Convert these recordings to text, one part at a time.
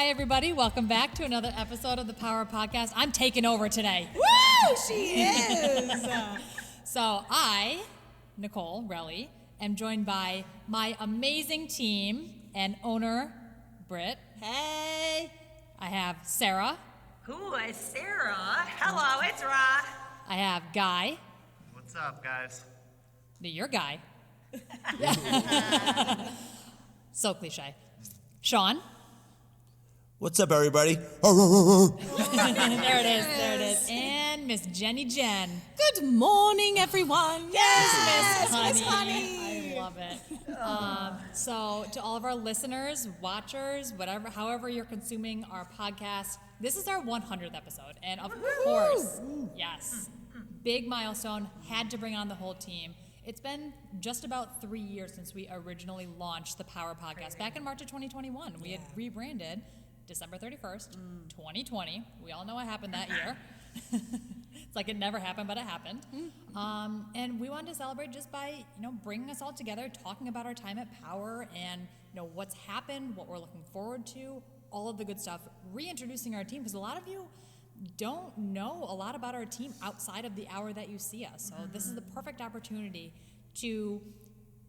Hi, everybody. Welcome back to another episode of the Power Podcast. I'm taking over today. Woo! She is! So I, Nicole Relly, am joined by my amazing team and owner, Britt. Hey! I have Sarah. Who is Sarah? Hello, it's Ra. I have Guy. What's up, guys? You're Guy. So cliche. Sean. What's up, everybody? There it is. And Miss Jenny Jen. Good morning, everyone. Yes, Miss Honey. I love it. So to all of our listeners, watchers, however you're consuming our podcast, this is our 100th episode. And of course, yes, big milestone, had to bring on the whole team. It's been just about 3 years since we originally launched the Power Podcast. Back in March of 2021, we had rebranded December 31st, 2020. We all know what happened that year. It's like it never happened, but it happened. And we wanted to celebrate just by, bringing us all together, talking about our time at Power and, what's happened, what we're looking forward to, all of the good stuff, reintroducing our team, because a lot of you don't know a lot about our team outside of the hour that you see us. So this is the perfect opportunity to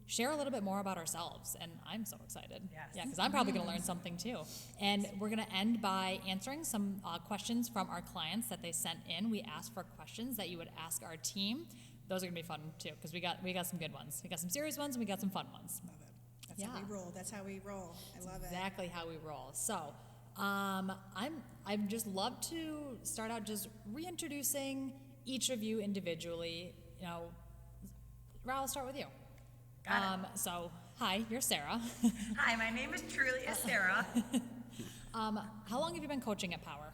share a little bit more about ourselves, and I'm so excited. Yes. Yeah, because I'm probably going to learn something too. And we're going to end by answering some questions from our clients that they sent in. We asked for questions that you would ask our team. Those are going to be fun too, because we got some good ones. We got some serious ones, and we got some fun ones. Love it. That's how we roll. That's how we roll. I love it. Exactly how we roll. So, I'd just love to start out just reintroducing each of you individually. Ra, I'll start with you. So, hi, you're Sarah. Hi, my name is truly Sarah. How long have you been coaching at Power?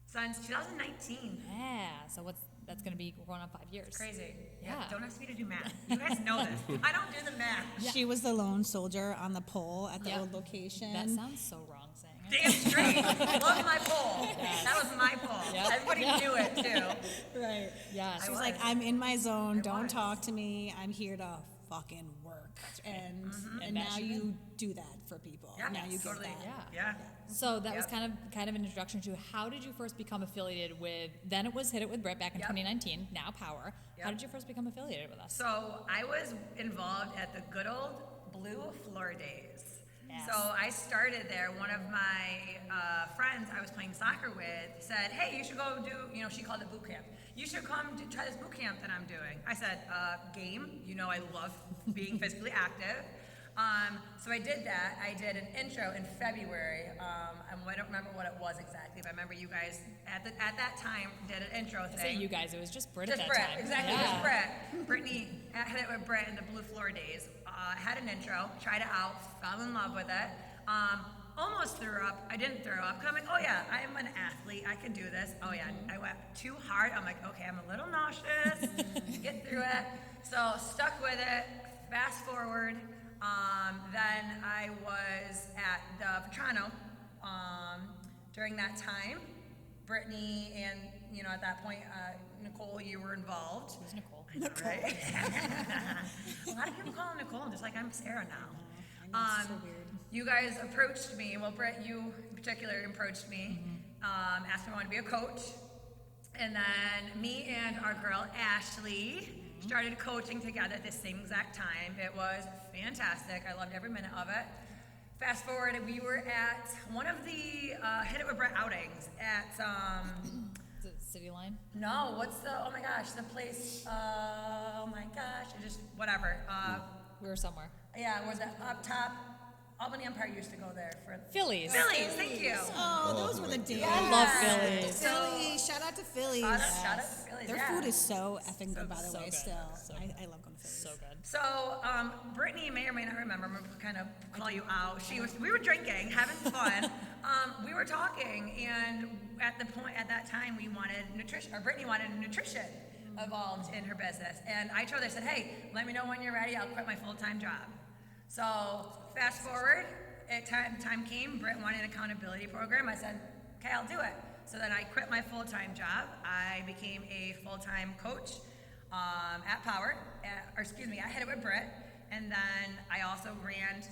Since 2019. Yeah, so that's going to be going on 5 years. It's crazy. Yeah. Don't ask me to do math. You guys know this. I don't do the math. Yeah. She was the lone soldier on the pole at the old location. That sounds so wrong saying it. Damn straight. Love my poll. Yes. That was my poll. Yep. Everybody knew it too. Right. Yeah, She so was like, I'm in my zone. I Don't was. talk to me. I'm here to fucking work. And And now that you you do that for people. Yeah, now you get totally. that. Yeah. So that was Yep. kind of an introduction to how did you first become affiliated with, then it was Hit It With Brett back in Yep. 2019, now Power. How Yep. did you first become affiliated with us? So I was involved at the good old Blue Floor days. Yes. So I started there. One of my friends I was playing soccer with said, hey, you should go do, she called it boot camp. You should come try this boot camp that I'm doing. I said, game. I love being physically active. So I did that. I did an intro in February. I don't remember what it was exactly, but I remember you guys at that time did an intro thing. I say you guys, it was just Britt Just at that Brett, time. exactly, Yeah. just Brett. Brittany had it with Brett in the Blue Floor days. Had an intro, tried it out, fell in love with it. Almost threw up. I didn't throw up. I'm like, oh yeah, I'm an athlete. I can do this. Oh yeah, I went too hard. I'm like, okay, I'm a little nauseous. Get through it. So stuck with it. Fast forward. Then I was at the Petrano during that time. Brittany and, at that point, Nicole, you were involved. Who's Nicole? I know, right? A lot of people call her Nicole, just like I'm Sarah now. I know, it's so weird. You guys approached me. Well, Britt, you in particular approached me, asked me if I wanted to be a coach. And then me and our girl, Ashley, started coaching together at the same exact time. It was fantastic. I loved every minute of it. Fast forward, we were at one of the Hit It With Brett outings at, Is it City Line? no, what's the, oh my gosh, the place, whatever. We were somewhere. Yeah, was it up top? Albany Empire used to go there for Phillies. Phillies, thank you. Oh, those were the days. I love Phillies. Phillies. Shout out to Phillies. Shout out to Phillies, Their yeah. food is so effing good, by the so way, good. still. So I love going to Phillies. So good. So, Brittany may or may not remember. I'm gonna kind of call you out. We were drinking, having fun. We were talking, and at that time, we wanted nutrition, or Brittany wanted nutrition involved in her business. And I told her, I said, hey, let me know when you're ready. I'll quit my full-time job. So, fast forward, time came. Britt wanted an accountability program. I said, okay, I'll do it. So then I quit my full-time job. I became a full-time coach at Power, I Hit It With Britt, And then I also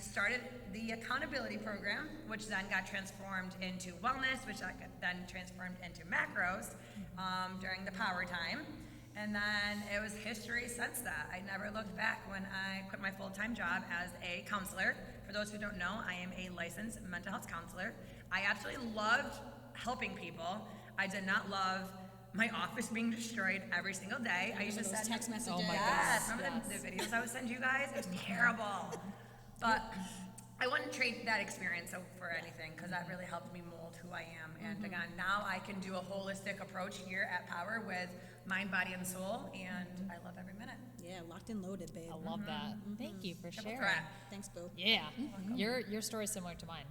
started the accountability program, which then got transformed into wellness, which then transformed into macros during the power time. And then it was history since that. I never looked back when I quit my full-time job as a counselor. For those who don't know, I am a licensed mental health counselor. I absolutely loved helping people. I did not love my office being destroyed every single day. I used to send text messages. Oh my Yes, goodness. remember the videos I would send you guys? It was terrible. But I wouldn't trade that experience for anything because that really helped me mold who I am. And again, now I can do a holistic approach here at Power with mind, body, and soul, and I love every minute. Yeah, locked and loaded, babe. I love that. Thank you for Triple sharing. threat. Thanks, boo. Yeah, your story is similar to mine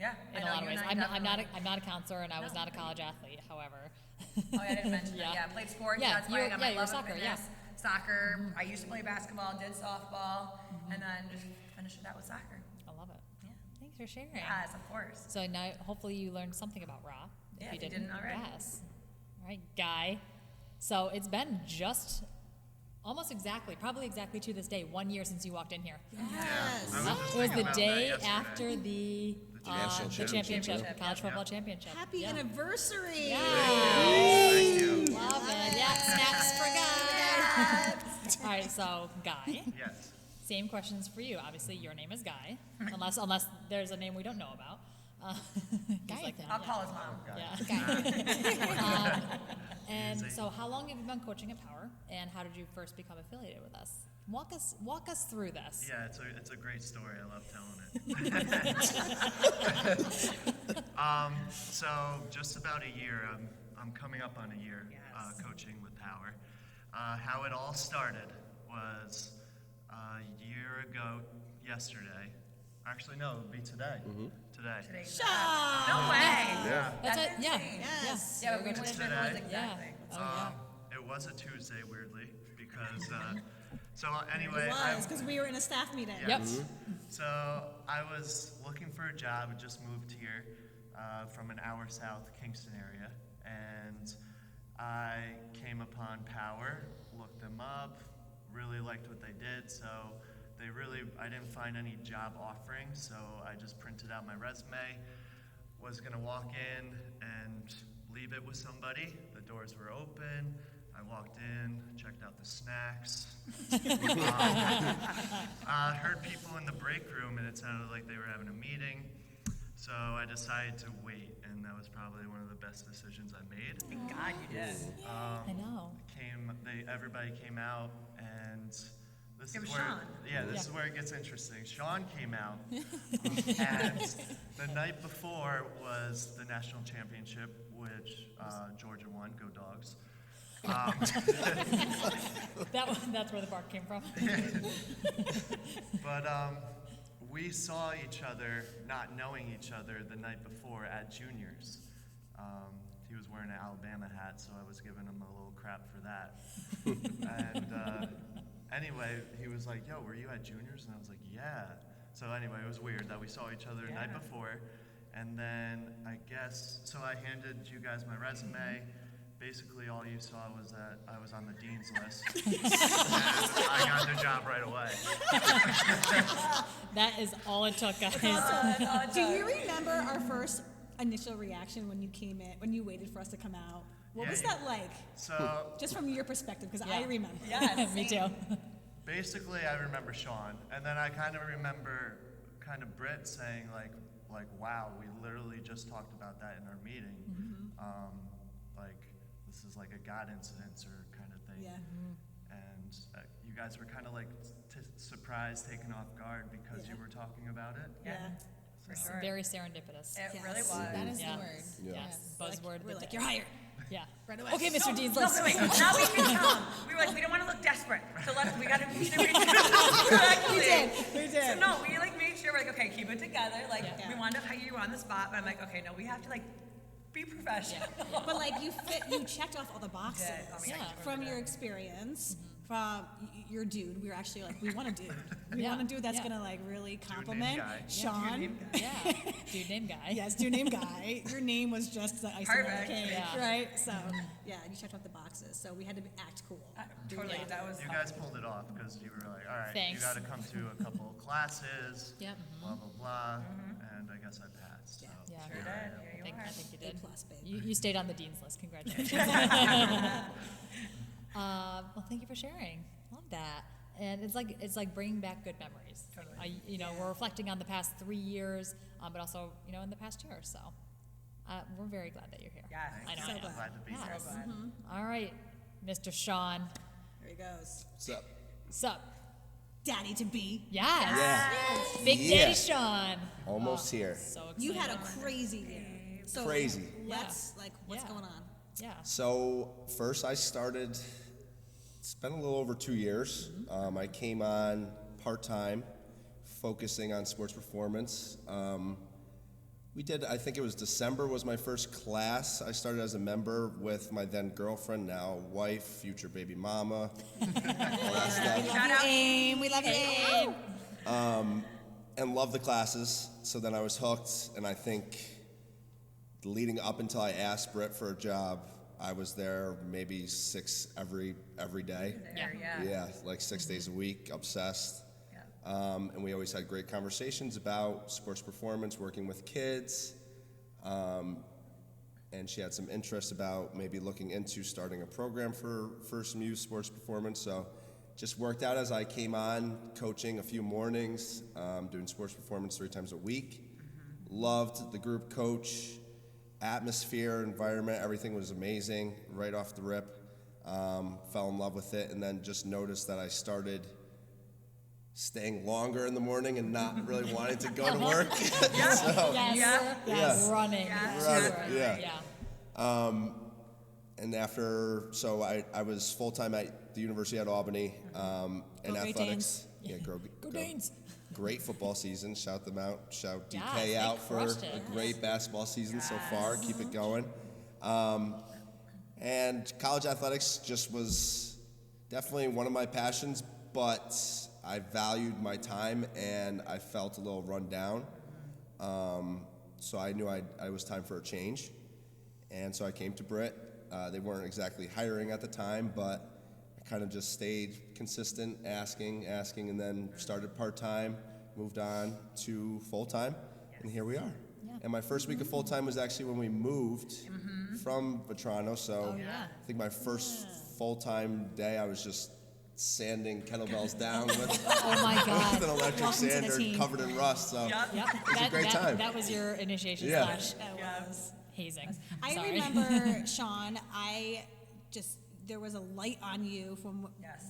Yeah, in I a know lot of you ways. and I I'm not definitely- a counselor, and I was not a college athlete. However, Oh, yeah, I didn't mention that. Yeah. Yeah, played sports. Yeah, That's why I you're- got yeah, my you're love soccer, of yeah. fitness. Soccer. I used to play basketball, did softball, and then just finished it out with soccer. I love it. Yeah. Thanks for sharing. Yes, of course. So now, hopefully, you learned something about Raw. Yeah, if you didn't already. Yes. All right, Guy. So it's been just almost exactly, probably exactly to this day, 1 year since you walked in here. Yes. I was It was thinking the about that day yesterday. after the championship, college football championship. Happy Yeah. anniversary. Thank you. Love it. Yeah, snaps for Guy. All right, so Guy. Yes. Same questions for you. Obviously, your name is Guy, unless there's a name we don't know about. Guy like that. I'll call his mom. Yeah. And so, how long have you been coaching at Power, and how did you first become affiliated with us? Walk us through this. Yeah, it's a great story. I love telling it. So just about a year. I'm coming up on a year Yes. coaching with Power. How it all started was a year ago yesterday. Actually, no, it would be today. Today. Today's no way. Yeah. That's it. Yeah. Yes. Yeah, but we You're wouldn't Today. know Yeah. exactly. Oh, yeah. It was a Tuesday, weirdly, because so anyway, It I- was, because we were in a staff meeting. Yep. So I was looking for a job. I just moved here from an hour south Kingston area, and I came upon Power, looked them up, really liked what they did. So I didn't find any job offerings, so I just printed out my resume, was gonna walk in and leave it with somebody. The doors were open. I walked in, checked out the snacks. Heard people in the break room, and it sounded like they were having a meeting. So I decided to wait, and that was probably one of the best decisions I made. Thank God you did. I know. Everybody came out, and this It is was where Sean. this is where it gets interesting. Sean came out, and the night before was the national championship, which Georgia won. Go Dogs! That's where the bark came from. But we saw each other, not knowing each other, the night before at juniors. He was wearing an Alabama hat, so I was giving him a little crap for that. And anyway, he was like, "Yo, were you at juniors?" And I was like, "Yeah." So anyway, it was weird that we saw each other the night before. And then I handed you guys my resume. Basically, all you saw was that I was on the dean's list. And I got the job right away. That is all it took, guys. Do you remember our first initial reaction when you came in, when you waited for us to come out? What Yeah, was yeah. that like? So Just from your perspective, because Yeah. I remember. Yes. Me too. basically, I remember Sean, and then I kind of remember Britt saying like, wow, we literally just talked about that in our meeting. Like, this is like a God incident or kind of thing. Yeah. And you guys were kind of like surprised, taken off guard because Yeah. you were talking about it. Yeah, for sure. Very serendipitous. It Yes. really was. That is Yeah. the word. Yes. Buzzword. We're of the like, day. you're hired. Yeah. Right away. Okay, Mr. Dean's No, list. wait, now we can tell them. We were like, we don't want to look desperate, so we got to make sure we do it correctly. We did. So no, we like made sure we're like, okay, keep it together. Like Yeah. we wanted to hire you on the spot, but I'm like, okay, no, we have to like be professional. But like you checked off all the boxes did. Oh my God, Yeah. you from really your did. experience, your dude. We were actually like, we want a dude. We Yeah, want a dude that's yeah. gonna like really named compliment guy. Sean. Yeah. Dude name guy. Yes, dude name guy. Your name was just the icing on the Perfect. cake, Yeah. right? So yeah, you checked off the boxes. So we had to act cool. Totally, Yeah. that was. You guys pulled it off because you were like, all right, Thanks. you got to come to a couple of classes, Yep. blah, blah, blah. And I guess I passed. So. Yeah. Sure did. Here you I are. think you A did. plus, babe. You stayed on the dean's list. Congratulations. Well, thank you for sharing. Love that. And it's like bringing back good memories. Totally. We're reflecting on the past 3 years, but also in the past year. So we're very glad that you're here. Yes. I know. So I am. glad. Glad to be here. Yes. So glad. All right, Mr. Sean. There he goes. What's up? Sup? Daddy to be. Yes. Yeah. Big Yeah. Daddy Sean. Almost here. So excited. You had a crazy year. So Crazy. Let's what's Yeah. going on? Yeah. So first I started, it's been a little over 2 years. I came on part-time, focusing on sports performance. We did, I think it was December was my first class. I started as a member with my then girlfriend, now wife, future baby mama, all that stuff. Shout out. Aim. We love you, Aim. And loved the classes. So then I was hooked, and I think leading up until I asked Britt for a job, I was there maybe 6 every day. There, yeah. Yeah, like 6 days a week, obsessed. Yeah. And we always had great conversations about sports performance, working with kids. And she had some interest about maybe looking into starting a program for some youth sports performance. So just worked out as I came on, coaching a few mornings, doing sports performance 3 times a week. Loved the group coach, atmosphere, environment, everything was amazing right off the rip. Fell in love with it, and then just noticed that I started staying longer in the morning and not really wanting to go to work. So, Yes. Yeah. Yes. Yeah. Running. Yeah. Sure. Yeah. Yeah. and after, so I was full-time at the University at Albany in Go Great athletics. Yeah, Go Danes. Great football season. Shout them out. Shout Yes, DK they out for crushed it. a great basketball season so far. Keep it going. And college athletics just was definitely one of my passions, but I valued my time and I felt a little run down. So I knew I was time for a change. And so I came to Britt. They weren't exactly hiring at the time, but I kind of just stayed consistent, asking, and then started part-time, moved on to full-time, and here we are. Yeah. And my first week of full-time was actually when we moved from Vetrano, so Oh, yeah. I think my first full-time day, I was just sanding kettlebells down with, Oh my with an God. electric Welcome to the sander team. covered in rust, so Yep. was a great time. That was your initiation Yeah. slash That was. hazing. I Sorry. remember, Sean, there was a light on you from Yes.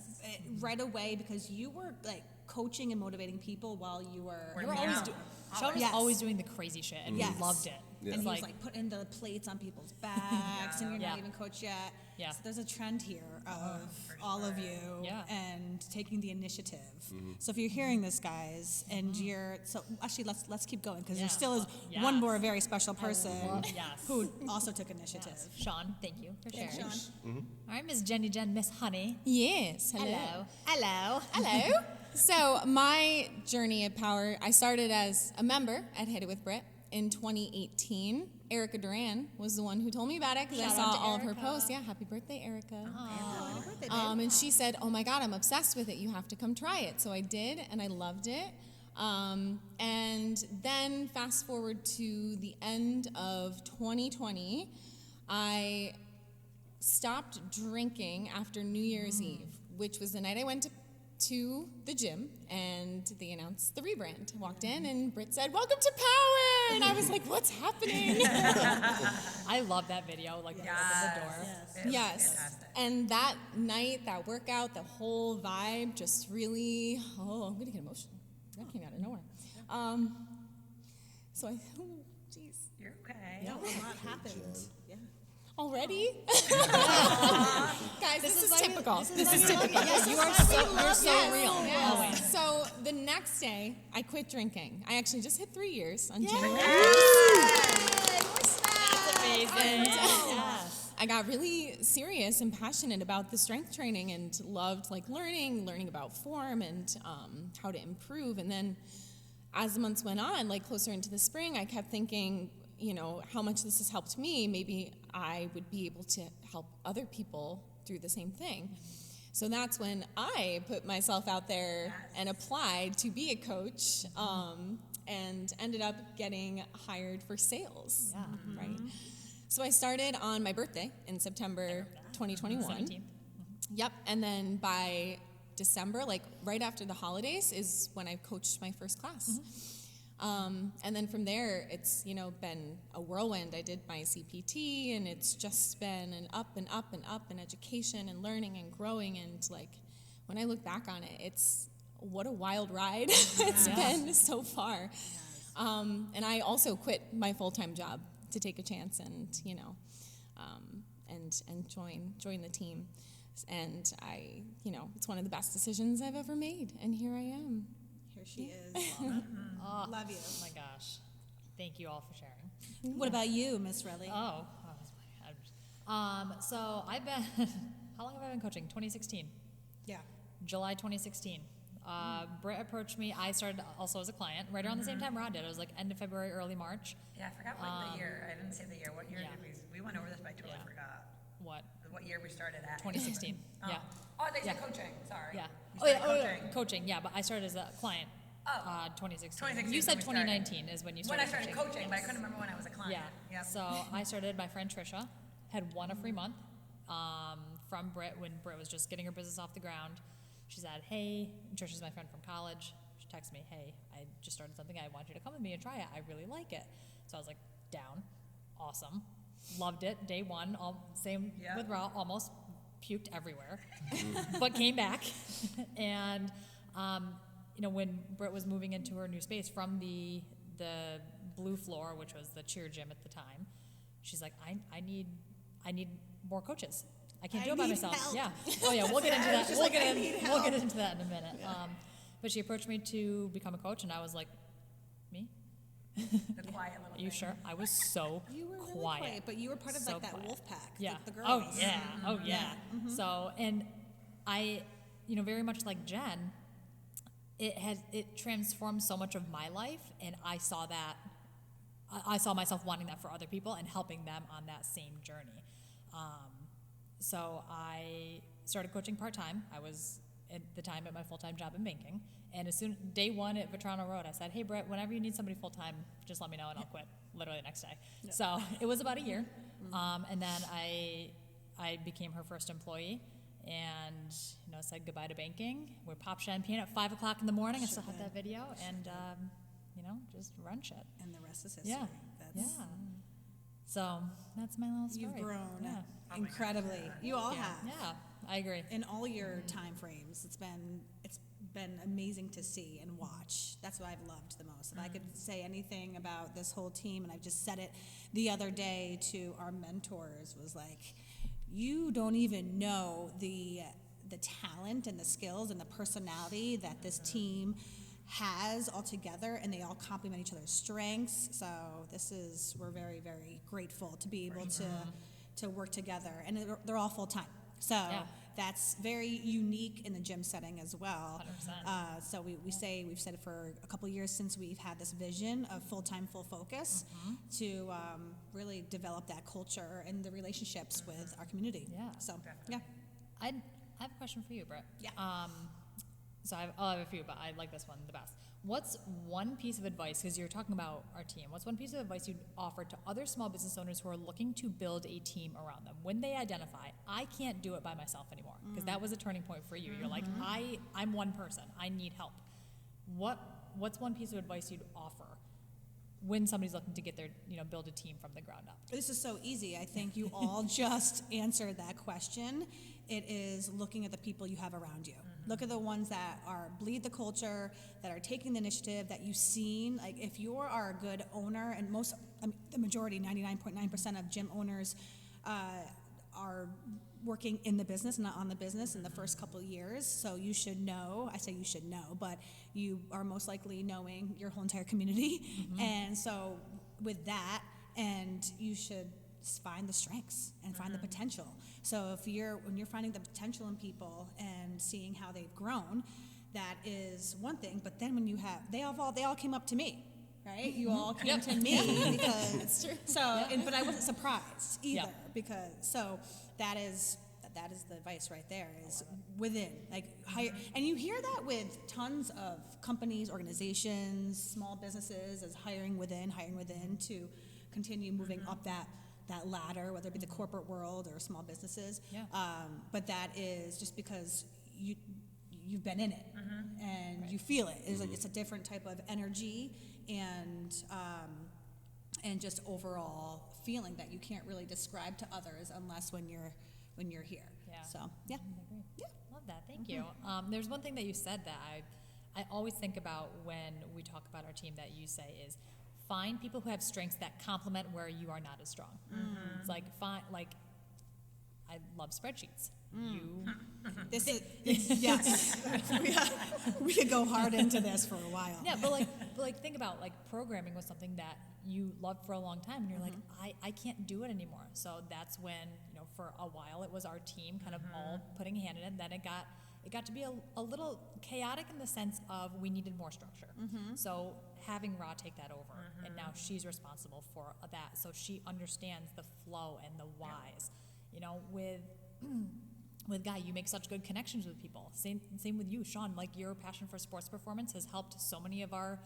right away because you were like coaching and motivating people while you were. You were Yeah. always Sean was Yes. always doing the crazy shit, and Yes. we loved it. Yeah. And It's he was like putting the plates on people's backs, and you're Yeah. not even coach yet. Yeah. So there's a trend here of all of you Yeah. and taking the initiative. Mm-hmm. So if you're hearing this, guys, and you're actually let's keep going because Yeah. there still is Yes. one more very special person love- yes. who also took initiative. Sean, thank you for sharing. Thanks, Sean. All right, Miss Jenny Jen, Miss Honey. Yes. Hello. Hello. Hello. So my journey at Power, I started as a member at Hit It With Britt in 2018. Erica Duran was the one who told me about it because I Shout saw out to all of her Erica. posts. Yeah, happy birthday, Erica. Happy birthday, babe. And she said, "Oh my God, I'm obsessed with it. You have to come try it." So I did, and I loved it. And then fast forward to the end of 2020, I stopped drinking after New Year's Eve, which was the night I went to the gym, and they announced the rebrand. Walked in, and Britt said, "Welcome to Power," and I was like, "What's happening?" I love that video, like when you open the door. It's Yes. fantastic. And that night, that workout, the whole vibe just really, I'm going to get emotional. That came out of nowhere. So I, jeez. You're okay. A lot happened. Yeah. Already? Guys, this is why we- typical. This is typical. Yeah, you're so Yes. real. Yes. Always. So the next day, I quit drinking. I actually just hit 3 years on January. That's amazing. Yes. I got really serious and passionate about the strength training and loved like learning about form and how to improve. And then as the months went on, like closer into the spring, I kept thinking, you know, how much this has helped me, maybe I would be able to help other people through the same thing. So that's when I put myself out there and applied to be a coach, and ended up getting hired for sales. Yeah. Right. So I started on my birthday in September 2021. 17th. Yep. And then by December, like right after the holidays, is when I coached my first class. And then from there, it's, you know, been a whirlwind. I did my CPT, and it's just been an up and up and up in education and learning and growing. And like, when I look back on it, it's what a wild ride it's been so far. And I also quit my full-time job to take a chance and, you know, and join the team. And I, you know, it's one of the best decisions I've ever made. And here I am. Here she is. Love you. Oh my gosh. Thank you all for sharing. What about you, Miss Relly? So I've been, how long have I been coaching? 2016. Yeah. July 2016. Britt approached me. I started also as a client right around the same time Rod did. It was like end of February, early March. Yeah, I forgot what the year. I didn't say the year. What year Yeah. did we went over this, but I totally Yeah. forgot. What? Year we started at? 2016. Oh. Yeah. Oh, they said Yeah. coaching. Sorry. Yeah. You Oh yeah, started coaching. Coaching. Yeah, but I started as a client. 2016. 2016 You is said when we started. 2019 is when you When started. I started coaching, but I couldn't remember when I was a client. Yeah. Yep. So I started, my friend Trisha had won a free month from Britt when Britt was just getting her business off the ground. She said, hey, Trisha's my friend from college. She texted me, hey, I just started something. I want you to come with me and try it. I really like it. So I was like, down. Awesome. Loved it. Day one. Same Yeah. with Raw. Almost puked everywhere. But came back. And, you know, when Britt was moving into her new space from the blue floor, which was the cheer gym at the time, she's like, I need more coaches. I can't do it by need myself. help. Yeah. Oh yeah, we'll get into that. She's We'll like, get "I in, need we'll get help." into that in a minute. But she approached me to become a coach, and I was like, me? The quiet little Are you thing. sure? I was so You were really quiet. quiet, but you were part of So like that quiet. wolf pack. Yeah. The girls. Oh yeah. Oh yeah. So, and I, you know, very much like Jen, it transformed so much of my life, and I saw that. I saw myself wanting that for other people and helping them on that same journey. So I started coaching part-time. I was at the time at my full-time job in banking. And day one at Vetrano Road, I said, hey, Brett, whenever you need somebody full-time, just let me know and I'll quit literally the next day. Yeah. So it was about a year. And then I became her first employee and, you know, said goodbye to banking. We popped champagne at 5 o'clock in the morning. I still have that video. And, you know, just run shit. And the rest is history. Yeah. That's, yeah. So that's my little story. You've grown Yeah. incredibly. You all Yeah. have. Yeah, I agree. In all your time frames, it's been amazing to see and watch. That's what I've loved the most. If I could say anything about this whole team, and I've just said it the other day to our mentors, was like, you don't even know the talent and the skills and the personality that this team has all together, and they all complement each other's strengths. So we're very, very grateful to be able to work together, and they're all full time. So that's very unique in the gym setting as well. 100%. So we've said it for a couple of years since we've had this vision of full-time, full focus to really develop that culture and the relationships with our community. Yeah. So, yeah. I have a question for you, Brett. Yeah. So I'll have a few, but I like this one the best. What's one piece of advice, because you're talking about our team, what's one piece of advice you'd offer to other small business owners who are looking to build a team around them when they identify, I can't do it by myself anymore? Because that was a turning point for you. You're like, I'm one person. I need help. What's one piece of advice you'd offer when somebody's looking to get their, build a team from the ground up? This is so easy. I think you all just answered that question. It is looking at the people you have around you. Look at the ones that bleed the culture, that are taking the initiative, that you've seen. Like, if you are a good owner, and the majority, 99.9% of gym owners are working in the business, not on the business in the first couple of years. So you should know, I say you should know, but you are most likely knowing your whole entire community. And so with that, and you should find the strengths and find the potential. So when you're finding the potential in people and seeing how they've grown, that is one thing. But then when they all came up to me, right? You all came to me because That's true. so, but I wasn't surprised either because that is the advice right there is within, like hire, and you hear that with tons of companies, organizations, small businesses as hiring within to continue moving up that ladder, whether it be the corporate world or small businesses. Yeah. But that is just because you've been in it and you feel it. It's a different type of energy and just overall feeling that you can't really describe to others unless when you're here. Yeah. So yeah. I agree. Yeah. Love that. Thank you. There's one thing that you said that I always think about when we talk about our team that you say is find people who have strengths that complement where you are not as strong. It's like I love spreadsheets. This is yes. we could go hard into this for a while. Yeah, but think about like programming was something that you loved for a long time, and you're like, I can't do it anymore. So that's when for a while it was our team kind of all putting a hand in it. And then it got to be a little chaotic in the sense of we needed more structure. So having Ra take that over, and now she's responsible for that, so she understands the flow and the whys. With Guy, you make such good connections with people. Same with you, Sean. Like your passion for sports performance has helped so many of our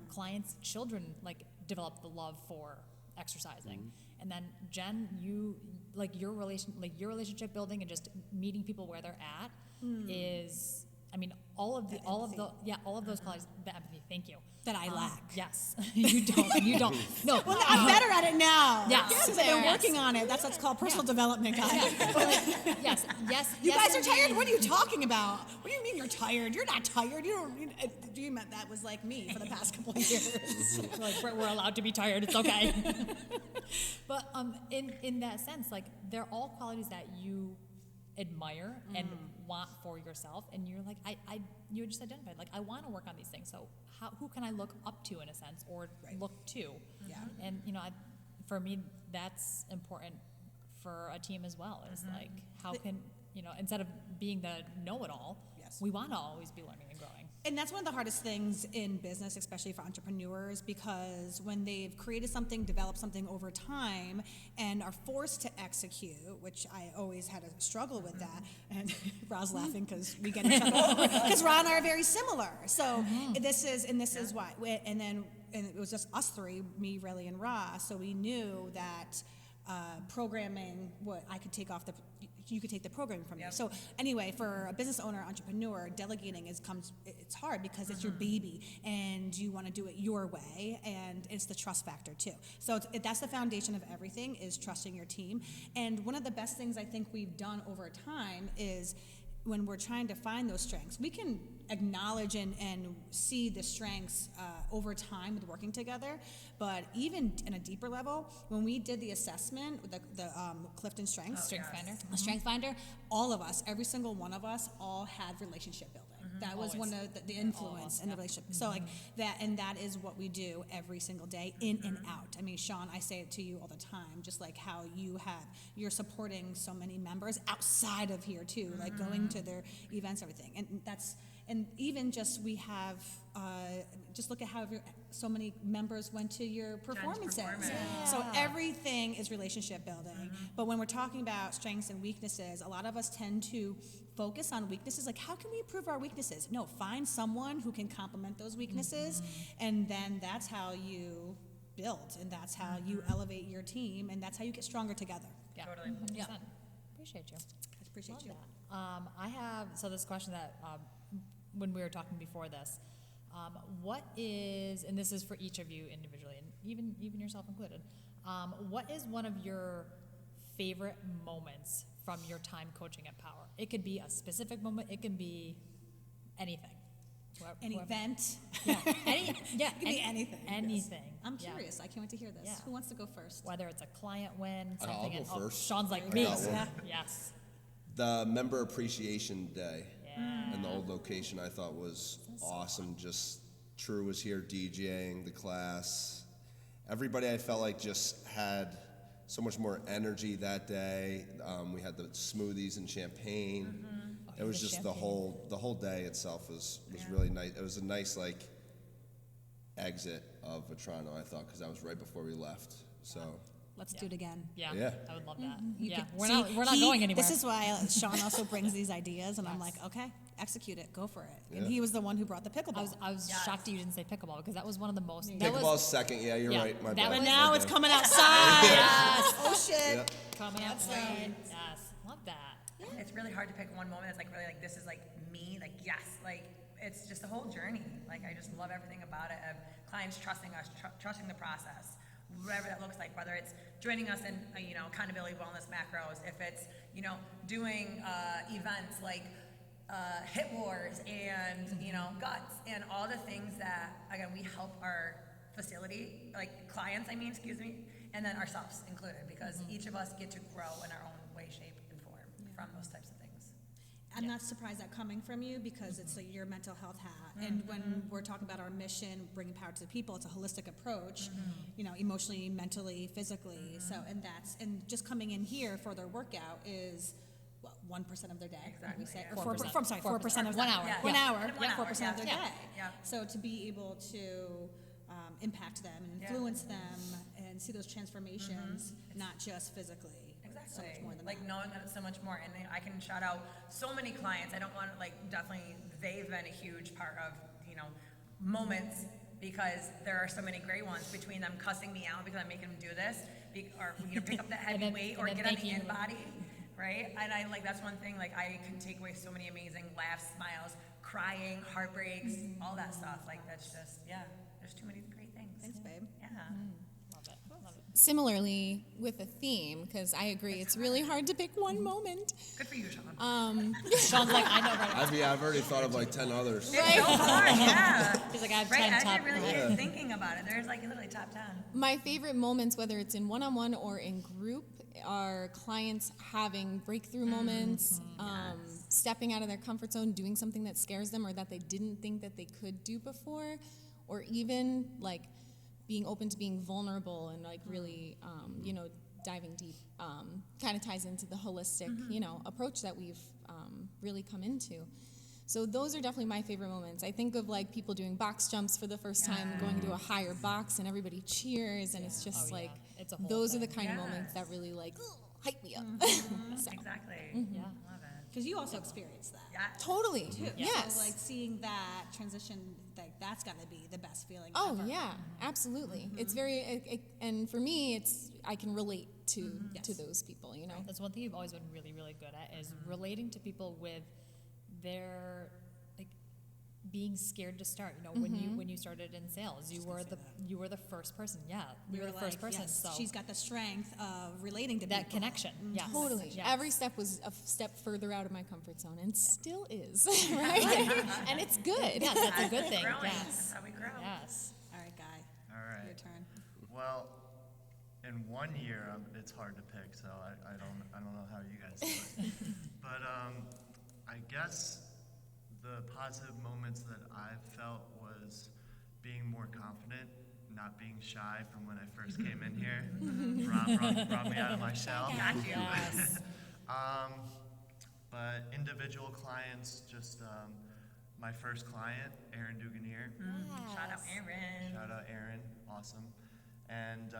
clients' children like develop the love for exercising. And then Jen, you your relationship building and just meeting people where they're at is. I mean, all of those qualities, the empathy. Thank you. That I lack. Yes, you don't. No, Well, I'm better at it now. Yes. Because I've been working on it. That's what's called personal development, guys. yes. You guys are indeed. tired? What are you talking about? What do you mean you're tired? You're not tired. You don't. You meant that was like me for the past couple of years. We're allowed to be tired. It's okay. But in that sense, like they're all qualities that you admire and want for yourself, and you're like, you just identified like I want to work on these things. So who can I look up to in a sense, or look to? Yeah. And for me, that's important for a team as well. Is like how can instead of being the know-it-all, we want to always be learning and growing. And that's one of the hardest things in business, especially for entrepreneurs, because when they've created something, developed something over time, and are forced to execute, which I always had a struggle with that, and Ra's laughing because we get in trouble, because Ra and I are very similar. So this is why. And it was just us three, me, Relly, and Ra, so we knew that programming, I could take off you could take the programming from me. So anyway, for a business owner, entrepreneur, delegating it's hard because it's your baby and you want to do it your way, and it's the trust factor too. So that's the foundation of everything, is trusting your team. And one of the best things I think we've done over time is when we're trying to find those strengths, we can acknowledge and see the strengths over time with working together. But even in a deeper level, when we did the assessment, the Clifton Strengths, Strength Finder, all of us, every single one of us, all had relationship building. That was one of the influence in the relationship. So like that, and that is what we do every single day, in and out. I mean, Sean, I say it to you all the time, just like how you're supporting so many members outside of here too, like going to their events, everything. And even just we have, just look at how so many members went to your performances. Yeah. So everything is relationship building. But when we're talking about strengths and weaknesses, a lot of us tend to focus on weaknesses, like how can we improve our weaknesses? No, find someone who can complement those weaknesses, and then that's how you build, and that's how you elevate your team, and that's how you get stronger together. Yeah, Totally. 100%. Yeah. Appreciate you. I appreciate Love you. that. I have this question that when we were talking before this, what is, and this is for each of you individually, and even yourself included, what is one of your favorite moments from your time coaching at Power? It could be a specific moment. It can be anything. An event. Yeah. It could be anything. Anything. I'm curious. I can't wait to hear this. Yeah. Who wants to go first? Whether it's a client win, I'll something. go first. Sean's like I me. got one. Yes. The Member Appreciation Day Yeah. in the old location I thought was awesome. Just True was here DJing the class. Everybody I felt like just had so much more energy that day. We had the smoothies and champagne. It was the just champagne. the whole day itself was really nice. It was a nice like exit of Toronto, I thought, because that was right before we left. So Let's do it again. Yeah, Yeah. I would love that. You Yeah, could we're see, not going anywhere. This is why Sean also brings these ideas, and I'm like, okay, execute it, go for it. And he was the one who brought the pickleball. I was shocked that you didn't say pickleball because that was one of the most. That pickleball's was second. Yeah, you're Yeah, right. My that bad. was- but My now it's coming outside. Oh shit. Yep. coming outside. Yes, love that. It's really hard to pick one moment that's like really like this is like me, like yes, like it's just a whole journey. Like I just love everything about it. Of clients trusting us, trusting the process, whatever that looks like. Whether it's joining us in accountability wellness macros, if it's doing events like Hit Wars and Guts and all the things that again we help our facility like clients. Excuse me, and then ourselves included because each of us get to grow in our own way, shape, and form from those types of things. I'm not surprised that coming from you because it's like your mental health hat. And when we're talking about our mission, bringing power to the people, it's a holistic approach, emotionally, mentally, physically. So, and just coming in here for their workout is, 1% of their day. Exactly, We say, yeah. or 4% of 1 hour. Yeah. 1 hour, Yeah. 4% of their Yeah. day. Yeah. So to be able to impact them and influence them and see those transformations, not just physically. So much more than like that. knowing that it's so much more, and then I can shout out so many clients. I don't want to definitely they've been a huge part of moments because there are so many great ones between them cussing me out because I'm making them do this, or pick up that heavy then- weight and or then get on the thanking in body, right? And I that's one thing I can take away so many amazing laughs, smiles, crying, heartbreaks, all that stuff. That's just there's too many great things. Thanks, babe. Yeah. Love it. Love it. Similarly, with a theme, because I agree, it's really hard to pick one moment. Good for you, Sean. Sean's like, I know right. I've already thought of like 10 others. It's so hard, yeah. He's like, I have Right, 10 as top. you're really thinking about it, there's literally top 10. My favorite moments, whether it's in one-on-one or in group, are clients having breakthrough moments, stepping out of their comfort zone, doing something that scares them or that they didn't think that they could do before, or even being open to being vulnerable and really, diving deep. Kind of ties into the holistic, approach that we've really come into. So those are definitely my favorite moments. I think of people doing box jumps for the first time, going to a higher box, and everybody cheers, and it's just It's a whole those are the thing. kind of moments that really hype me up. So, Exactly. Yeah. Love it. Because you also experienced that. Yeah. totally. Yes. So seeing that transition, that's got to be the best feeling Oh ever. yeah, absolutely. It's very, and for me, I can relate to those people. That's one thing you've always been really, really good at is relating to people with their being scared to start. When you started in sales, you were the first person. Yeah, you were the first person. Yes, So she's got the strength of relating to that people. connection. Yes. Totally. Yes. Every step was a step further out of my comfort zone, and still is, right? And it's good. Yeah, that's a good thing. Growing. Yes. That's how we grow. Yes. All right, Guy. All right. Your turn. Well, in 1 year, it's hard to pick, so I don't know how you guys do it. But I guess the positive moments that I felt was being more confident, not being shy from when I first came in here. brought me out of my shell. Got you. Yes. But individual clients, just my first client, Aaron Duganier. Shout out Aaron. Shout out Aaron, awesome. And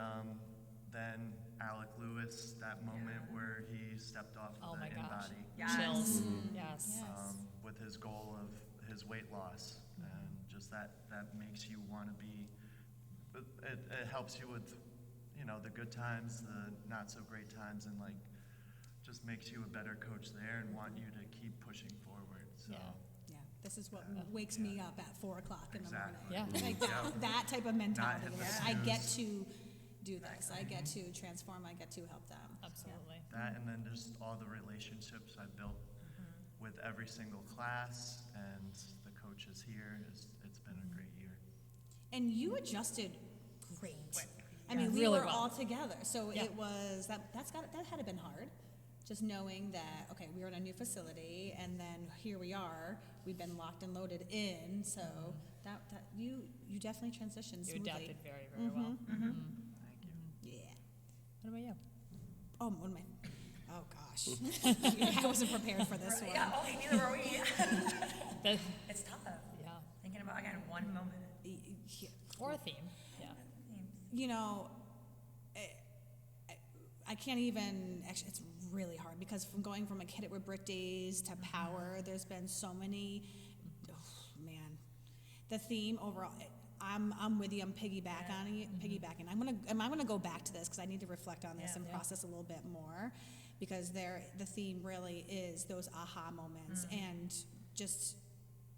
then Alec Lewis, that moment where he stepped off Oh of my the gosh. InBody Yes. Chills. Yes. with his goal of his weight loss, and just that makes you want to be. It helps you with, the good times, the not so great times, and just makes you a better coach there, and want you to keep pushing forward. So. Yeah. Yeah, this is what wakes me up at 4 o'clock in the morning. Exactly. Yeah. Like that type of mentality. hitting the Like, I get snooze. to do this. I get to transform. I get to help them. Absolutely. That, and then just all the relationships I built with every single class and the coaches here. It's been a great year. And you adjusted great. I mean, we Really were well. all together, so Yeah. it was that had to been hard. Just knowing that we were in a new facility, and then here we are. We've been locked and loaded in, so that you definitely transitioned You smoothly. adapted very, very well. Yeah. What about you? one of my, oh gosh. I wasn't prepared for this one. Yeah, okay, neither were we. The- It's tough. yeah. Thinking about, again, one moment. Or a theme. Yeah. You know, I can't even, actually, it's really hard because from going from like Hit It With Brick days to Power, there's been so many, oh, man. The theme overall, I'm with you, I'm piggybacking. I'm gonna go back to this because I need to reflect on this and process a little bit more because the theme really is those aha moments and just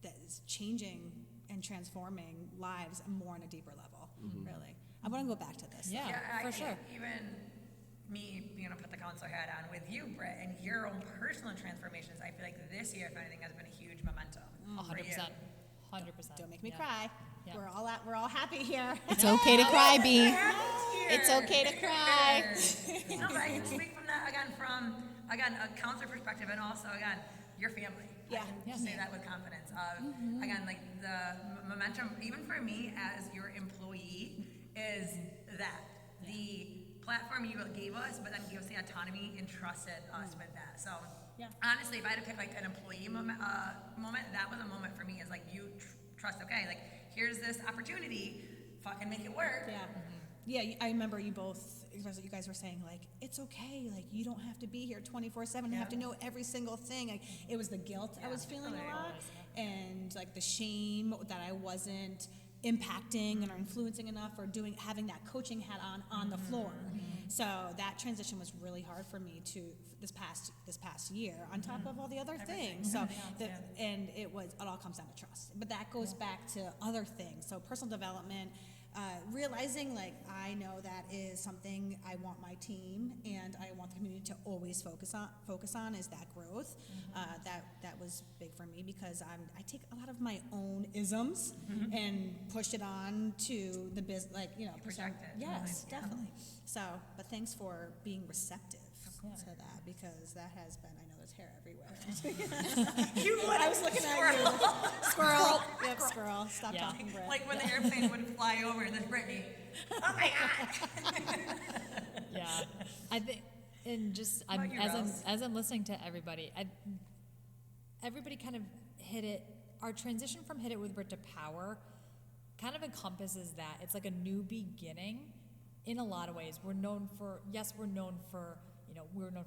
that is changing and transforming lives more on a deeper level, really. I want to go back to this. Yeah, for sure. Even me being able to put the counselor hat on with you, Britt, and your own personal transformations, I feel like this year, if anything, has been a huge momentum. For you. 100%. 100%. Don't make me Yeah. cry. Yeah. We're all happy here. It's okay to cry, B. It's okay to cry. No, but I can speak from that from a counselor perspective, and also again your family. Yeah. I can say that with confidence. Again, like the momentum, even for me as your employee, is that the platform you gave us, but then gave us the autonomy and trusted us with that. So. Yeah. Honestly, if I had to pick like an employee moment, that was a moment for me. Is like you trust. Okay, like here's this opportunity, fucking make it work. Yeah. Yeah, I remember you guys were saying, like, it's okay, like, you don't have to be here 24/7, you have to know every single thing. Like, it was the guilt I was feeling a lot, and, like, the shame that I wasn't impacting or influencing enough or having that coaching hat on the floor. So that transition was really hard for me this past year, on top of all the other things. So and it all comes down to trust. But that goes back to other things. So personal development, realizing like I know that is something I want my team and I want the community to always focus on is that growth. That was big for me because I take a lot of my own isms and push it on to the business, like project it. Yes, definitely. So, but thanks for being receptive to that because that has been. I know there's hair everywhere. I was looking at you. Squirrel. Yep, squirrel. Stop talking, Brett. Like when the airplane would fly over, and then Brittany. Oh my God. Yeah, I think, and just About you, Rose? as I'm listening to everybody, everybody kind of hit it. Our transition from Hit It With Brit to Power kind of encompasses that. It's like a new beginning in a lot of ways. We're known for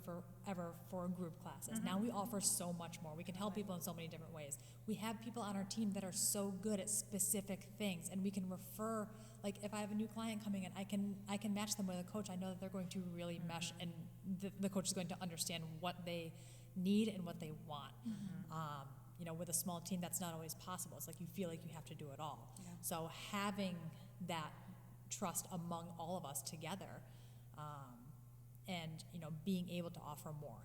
forever for group classes. Now we offer so much more. We can help people in so many different ways. We have people on our team that are so good at specific things, and we can refer. Like if I have a new client coming in, I can match them with a coach. I know that they're going to really mesh, and the coach is going to understand what they need and what they want. With a small team, that's not always possible. It's like you feel like you have to do it all. Yeah. So having that trust among all of us together, and being able to offer more.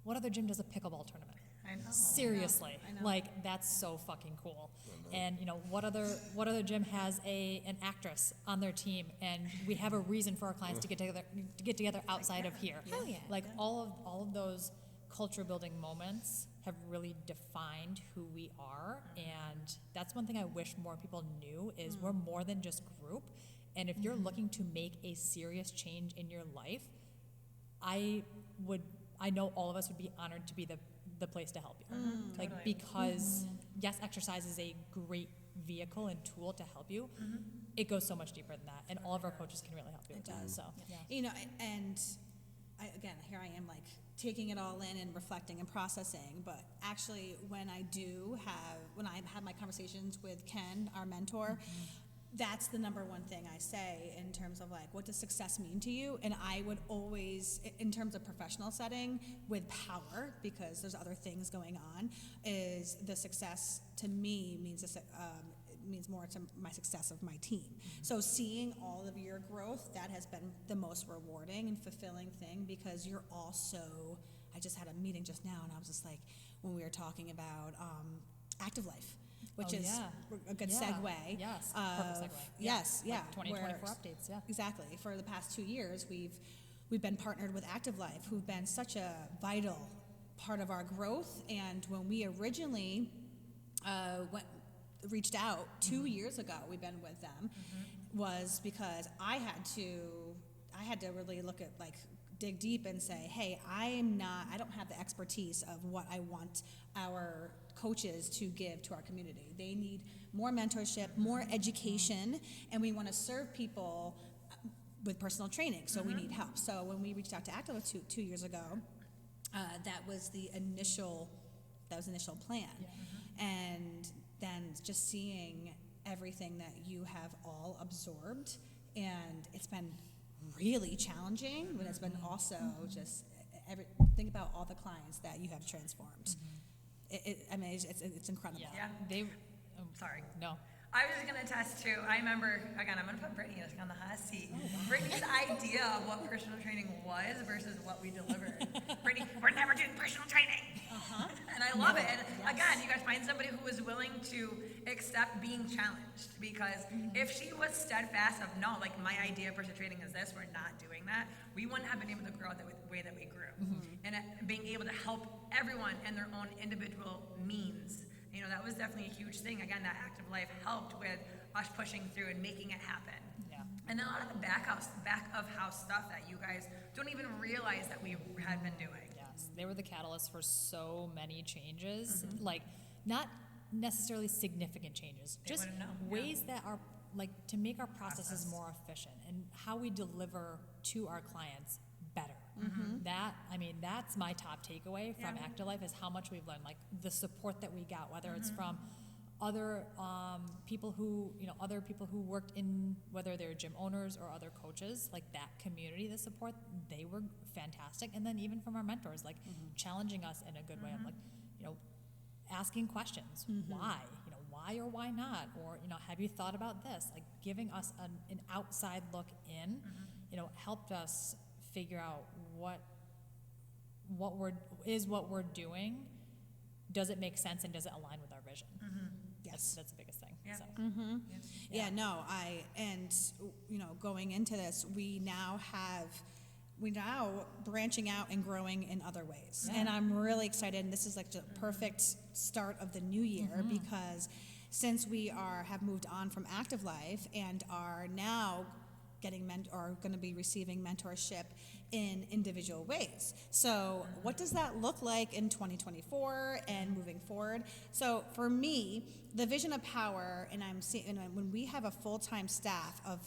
What other gym does a pickleball tournament? I know. Seriously, I know. like that's so fucking cool. And what other gym has an actress on their team, and we have a reason for our clients to get together outside of here. Hell yeah. Like all of those culture building moments have really defined who we are, and that's one thing I wish more people knew is we're more than just group. And if you're looking to make a serious change in your life, I know all of us would be honored to be the place to help you. Totally. Because yes, exercise is a great vehicle and tool to help you. It goes so much deeper than that, and all of our coaches can really help you with that. So yeah. And here I am like taking it all in and reflecting and processing, but actually when I have my conversations with Ken, our mentor, that's the number one thing I say in terms of like, what does success mean to you? And I would always, in terms of professional setting with power, because there's other things going on, is the success to me means more to my success of my team. So seeing all of your growth, that has been the most rewarding and fulfilling thing because you're also, I just had a meeting just now and I was just like, when we were talking about active life, which is a good segue. Yes, perfect segue. Yes, yeah. Like 2024 updates, yeah. Exactly. For the past 2 years, we've been partnered with Active Life, who've been such a vital part of our growth. And when we originally reached out 2 years ago, we've been with them, was because I had to really look at like dig deep and say, hey, I don't have the expertise of what I want our coaches to give to our community. They need more mentorship, more education, and we want to serve people with personal training, so we need help. So when we reached out to Active two years ago, that was the initial plan. And then just seeing everything that you have all absorbed, and it's been really challenging, but it's been also just think about all the clients that you have transformed. It's incredible. They. Sorry. No. I was just going to attest to, I remember, again, I'm going to put Brittany on the hot seat. Brittany's idea of what personal training was versus what we delivered. Brittany, we're never doing personal training. And I love it. And again, you guys find somebody who was willing to accept being challenged, because if she was steadfast of, no, like my idea of personal training is this, we're not doing that, we wouldn't have been able to grow the way that we grew. And being able to help everyone in their own individual means. You know, that was definitely a huge thing. Again, that Active Life helped with us pushing through and making it happen. Yeah. And then a lot of the back of house stuff that you guys don't even realize that we had been doing. Yes, they were the catalyst for so many changes. Like, not necessarily significant changes, They just wouldn't know. ways that are like to make our processes more efficient and how we deliver to our clients better. That's my top takeaway from Active Life, is how much we've learned, like the support that we got, whether it's from other people who worked in, whether they're gym owners or other coaches, like that community, the support, they were fantastic. And then even from our mentors, like challenging us in a good way of like, asking questions, why or why not, or have you thought about this, like giving us an outside look in, helped us figure out what we're doing, does it make sense, and does it align with our vision? Yes. That's the biggest thing. Yeah. So. Going into this, we now branching out and growing in other ways. And I'm really excited, and this is like the perfect start of the new year, because since we have moved on from Active Life and are now going to be receiving mentorship in individual ways. So what does that look like in 2024 and moving forward? So for me, the vision of power, and I'm seeing when we have a full-time staff of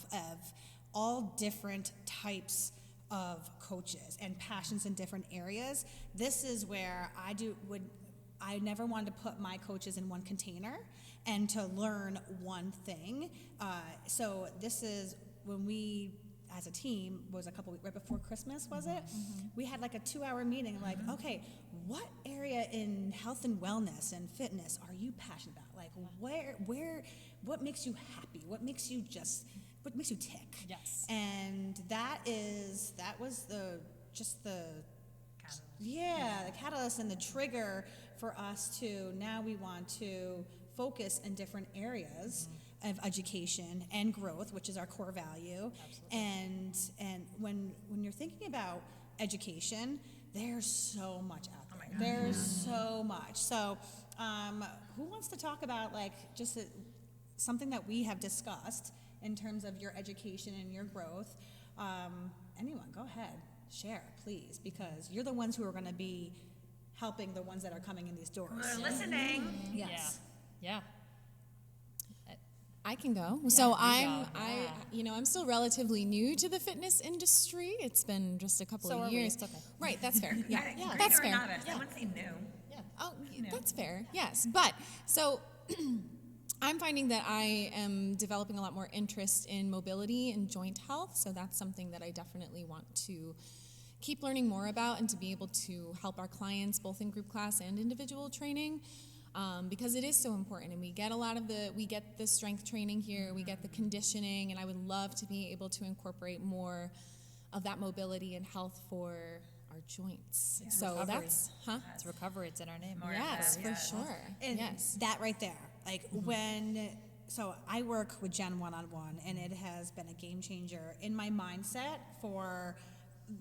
all different types of coaches and passions in different areas, this is where I never wanted to put my coaches in one container and to learn one thing. So this is when we, as a team, was a couple weeks right before Christmas, was it? We had like a 2-hour meeting, like, okay, what area in health and wellness and fitness are you passionate about? Like, what makes you happy? What makes you tick? Yes. And that was the catalyst and the trigger for us to, now we want to focus in different areas of education and growth, which is our core value. Absolutely. And when you're thinking about education, there's so much out there. Oh my God. There's so much. So who wants to talk about something that we have discussed in terms of your education and your growth? Anyone, go ahead, share, please, because you're the ones who are going to be helping the ones that are coming in these doors. They're listening. Yes. Yeah. I can go. So I'm still relatively new to the fitness industry. It's been just a couple of years. Okay. Right, that's fair. Yeah, Green that's or fair. novice. I wouldn't say new. Yeah. Oh, that's fair. Yes, but so I'm finding that I am developing a lot more interest in mobility and joint health. So that's something that I definitely want to keep learning more about, and to be able to help our clients both in group class and individual training. Because it is so important, and we get the strength training here, we get the conditioning, and I would love to be able to incorporate more of that mobility and health for our joints. Yeah. So recovery. It's recovery. It's in our name. Yes, for sure. And yes, that right there, like so I work with Jen one-on-one, and it has been a game changer in my mindset for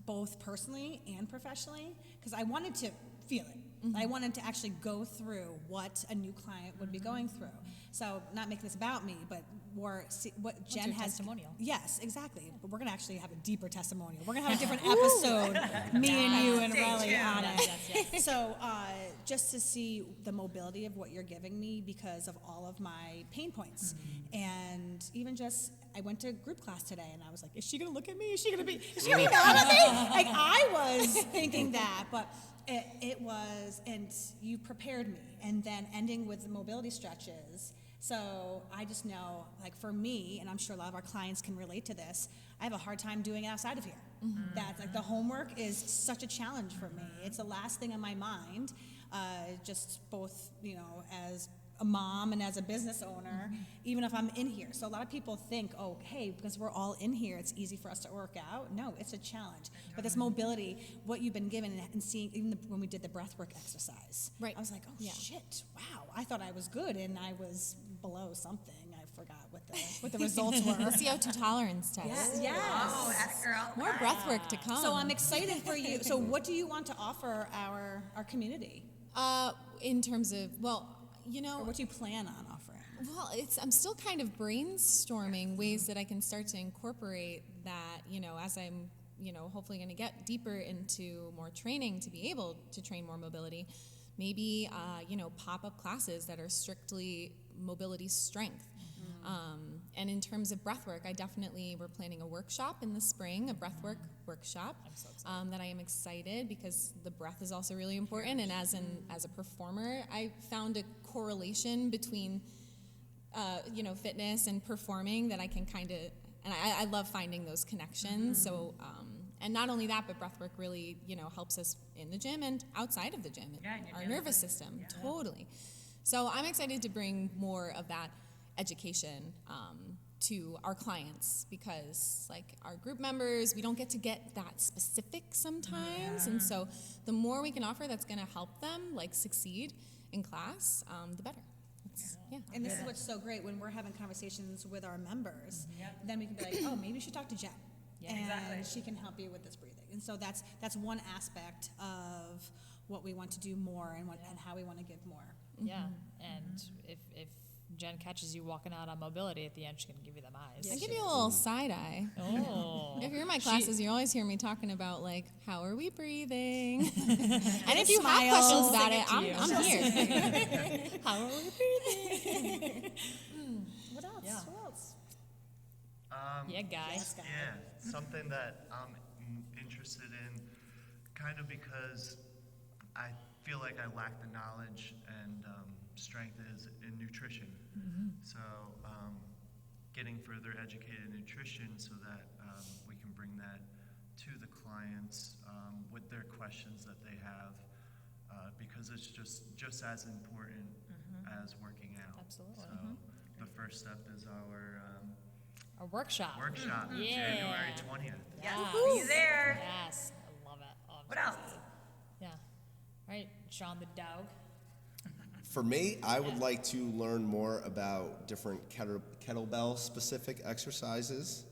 both personally and professionally, because I wanted to feel it. I wanted to actually go through what a new client would be going through. So not making this about me, but more see what Jen your has. testimonial? Yes, exactly. But we're gonna actually have a deeper testimonial. We're gonna have a different episode, me and you and Stay Relly tuned. on it. Yes. So just to see the mobility of what you're giving me because of all of my pain points, and even just I went to group class today, and I was like, is she gonna look at me? Is she gonna be mad at me? Like I was thinking that, but. It was, and you prepared me, and then ending with the mobility stretches. So I just know, like for me, and I'm sure a lot of our clients can relate to this, I have a hard time doing it outside of here. That's like the homework is such a challenge for me. It's the last thing on my mind, just both, as a mom and as a business owner, even if I'm in here. So a lot of people think, oh, hey, because we're all in here, it's easy for us to work out. No, it's a challenge. But this mobility, what you've been given and seeing, even when we did the breathwork exercise, Right. I was like, oh, shit, wow. I thought I was good, and I was below something. I forgot what the results were. CO2 tolerance test. Yes. Oh, that girl. More breath work to come. So I'm excited for you. So what do you want to offer our community? In terms of, well, Or what do you plan on offering? Well, I'm still kind of brainstorming ways that I can start to incorporate that, as I'm, hopefully going to get deeper into more training to be able to train more mobility. Maybe, pop-up classes that are strictly mobility strength. And in terms of breathwork, we're planning a workshop in the spring, a breathwork workshop. I'm so excited. That I am excited because the breath is also really important. And as a performer, I found a correlation between, fitness and performing that I can kind of, and I love finding those connections. So, and not only that, but breathwork really, helps us in the gym and outside of the gym, Yeah, in your our gym. nervous system, totally. So I'm excited to bring more of that education to our clients because like our group members, we don't get to get that specific sometimes. And so the more we can offer that's going to help them like succeed in class, the better. Yeah. And this is what's so great when we're having conversations with our members. Then we can be like, oh, maybe you should talk to Jen, and exactly. she can help you with this breathing. And so that's one aspect of what we want to do more and and how we want to give more. Yeah, and if Jen catches you walking out on mobility at the end, she's gonna give you them eyes. I give you a little side eye. Oh. If you're in my classes, you always hear me talking about like, how are we breathing? And if you have Smile. questions She'll about sing it, it to you. I'm here. How are we breathing? What else? Yeah. Who else? Yeah, guys. Yes, guys. Yeah, something that I'm interested in, kind of because I feel like I lack the knowledge and strength is in nutrition. So getting further educated in nutrition so that we can bring that to the clients with their questions that they have because it's just as important as working out. Absolutely. So the first step is our A workshop. Yeah. January 20th. Yes, Yeah. be there. Yes, I love it. Oh, I'm What so else? excited. Yeah. All right, Sean the dog. For me, I would like to learn more about different kettlebell specific exercises.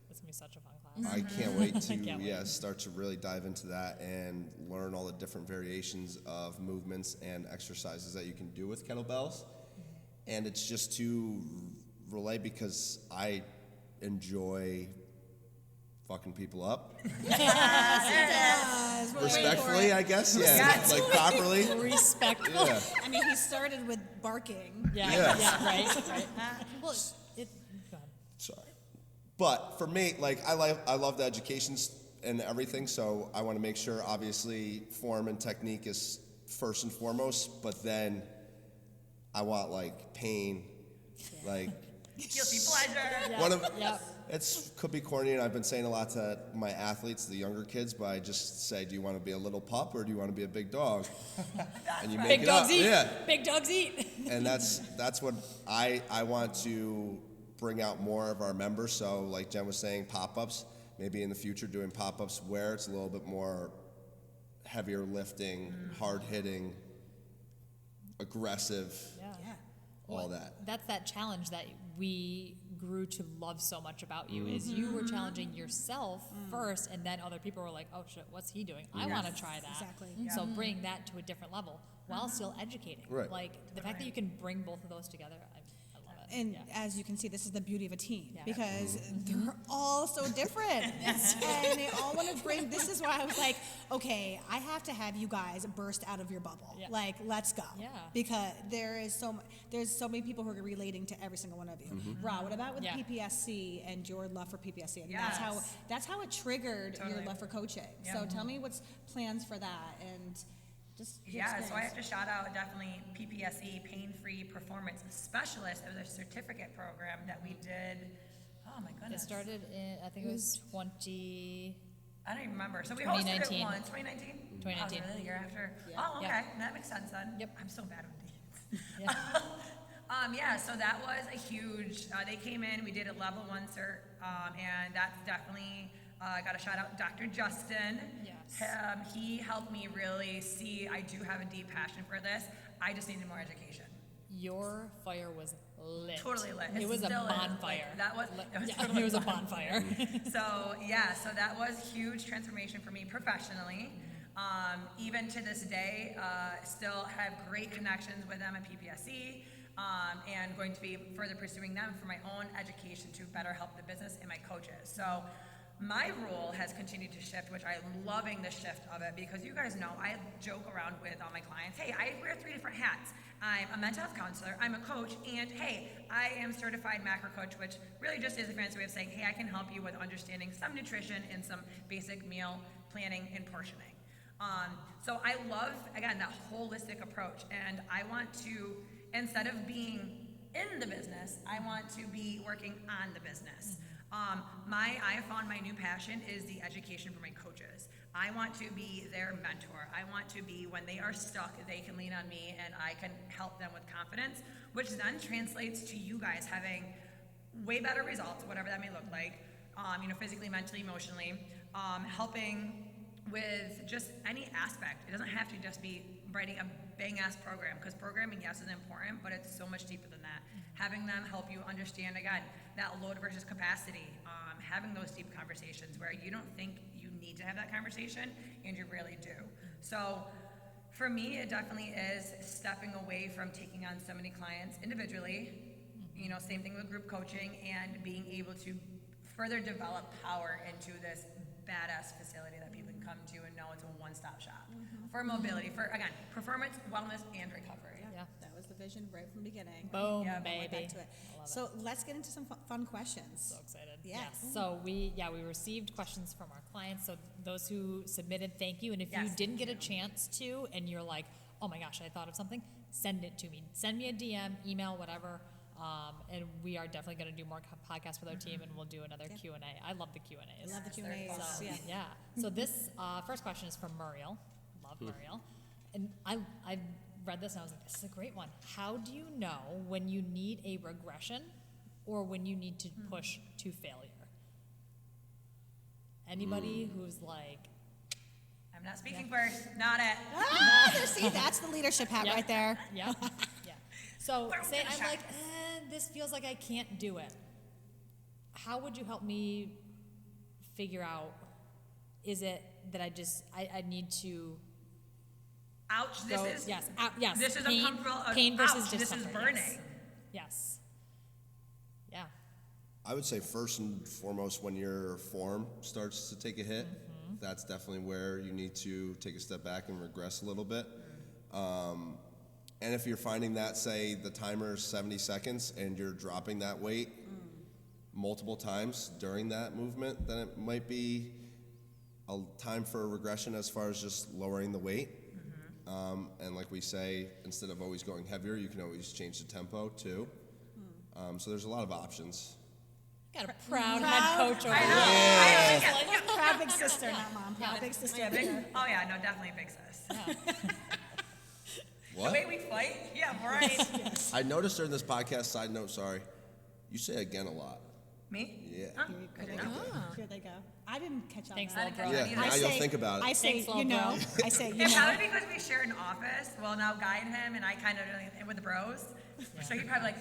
It's gonna be such a fun class. I can't wait to Can't wait. start to really dive into that and learn all the different variations of movements and exercises that you can do with kettlebells. And it's just to relay because I enjoy fucking people up. Respectfully, I guess. Yeah, like properly. Respectful. Yeah. I mean, he started with barking. Yeah. Yeah. Yeah. Right. Well, go ahead. Sorry. But for me, like I love the education and everything, so I want to make sure obviously form and technique is first and foremost, but then I want like pain, like Guilty pleasure. one of Yep. it's could be corny, and I've been saying a lot to my athletes, the younger kids, but I just say, do you want to be a little pup or do you want to be a big dog? And you make Big it dogs up. eat. Yeah. Big dogs eat. And that's what I want to bring out more of our members. So like Jen was saying, pop-ups, maybe in the future doing pop-ups where it's a little bit more heavier lifting, hard hitting, aggressive. Yeah. Yeah. all that. That's that challenge that we grew to love so much about you is you were challenging yourself first, and then other people were like, oh shit, what's he doing? I want to try that. Exactly. So bring that to a different level while still educating. Right. Like the fact that you can bring both of those together, I love it. And Yeah. as you can see, this is the beauty of a team Yeah. because they're all so different. And they all want to bring, this is why I was like, okay, I have to have you guys burst out of your bubble. Yeah. Like, let's go. Yeah. Because there's so many people who are relating to every single one of you. Ra, what about with Yeah. PPSC and your love for PPSC? And Yes. that's how it triggered your Totally. love for coaching. Yeah. So tell me what's plans for that and just your Yeah, so I experience. have to shout out definitely PPSE, Pain Free Performance Specialist. It was a certificate program that we did. Oh my It goodness. started in, I think it was 20. I don't even remember. So we hosted it 2019. once. 2019? 2019. Oh, really? The year after? Yeah. Oh, okay. Yeah. That makes sense then. Yep. I'm so bad with dates. Yeah. Yeah, so that was a huge, they came in, we did a level 1 cert, and that's definitely, got a shout out Dr. Justin. Yes. He helped me really see I do have a deep passion for this. I just needed more education. Your fire was lit. Totally lit. It was a still is. bonfire. Like, that was, it was Yeah, totally it was a bonfire. So yeah, so that was huge transformation for me professionally. Even to this day, still have great connections with them at PPSE, and going to be further pursuing them for my own education to better help the business and my coaches. So my role has continued to shift, which I'm loving the shift of it because you guys know I joke around with all my clients, hey, I wear 3 different hats. I'm a mental health counselor, I'm a coach, and hey, I am certified macro coach, which really just is a fancy way of saying, hey, I can help you with understanding some nutrition and some basic meal planning and portioning. So I love, again, that holistic approach, and I want to, instead of being in the business, I want to be working on the business. I found my new passion is the education for my coaches. I want to be their mentor. I want to be, when they are stuck, they can lean on me and I can help them with confidence, which then translates to you guys having way better results, whatever that may look like, physically, mentally, emotionally, helping with just any aspect. It doesn't have to just be writing a bang-ass program, because programming, yes, is important, but it's so much deeper than that. Having them help you understand, again, that load versus capacity, having those deep conversations where you don't think you need to have that conversation, and you really do. So for me, it definitely is stepping away from taking on so many clients individually, same thing with group coaching, and being able to further develop power into this badass facility that people can come to and know it's a one-stop shop for mobility, for, again, performance, wellness, and recovery. Yeah. That was the vision right from the beginning. Boom, Yeah, we went baby. back to it. I love So let's get into some fun questions. So excited. Yes. So we received questions from our clients. So those who submitted, thank you. And if you Yes, didn't get a chance to, and you're like, oh my gosh, I thought of something, send it to me. Send me a DM, email, whatever. And we are definitely going to do more podcasts with our team, and we'll do another Q&A. I love the Q&As. I love the they're Q&As. fun. Yeah. Yeah. So this first question is from Muriel. Love Muriel. And I read this and I was like, this is a great one. How do you know when you need a regression or when you need to push to failure? Anybody who's like, I'm not speaking first, not it. See, that's the leadership hat Yep. right there. yeah, yeah. So Where are we say gonna I'm shine? like, this feels like I can't do it. How would you help me figure out, is it that I need to Ouch, this go, is, yes, yes. this is pain, uncomfortable. Pain versus Ouch, this is discomfort, burning. Yes. Yeah. I would say first and foremost, when your form starts to take a hit, that's definitely where you need to take a step back and regress a little bit. And if you're finding that, say, the timer is 70 seconds and you're dropping that weight multiple times during that movement, then it might be a time for a regression as far as just lowering the weight. And like we say, instead of always going heavier, you can always change the tempo too. So there's a lot of options. Got a proud head coach over I know. here. I know. Proud big sister, not mom. Proud big sister. Yeah, big, oh yeah, no, definitely big sis. The What? way we fight, yeah, right. I noticed during this podcast, side note, sorry, you say again a lot. Me? Yeah. Huh? Good to know. Here they go. I didn't catch on Thanks, that. little bro. Yeah, I now I you'll say- think about it. I say, Thanks, little you know. bro. I say, you It's know. probably because we share an office. Well, now Guy and him, and I kind of with the bros. So you're probably like,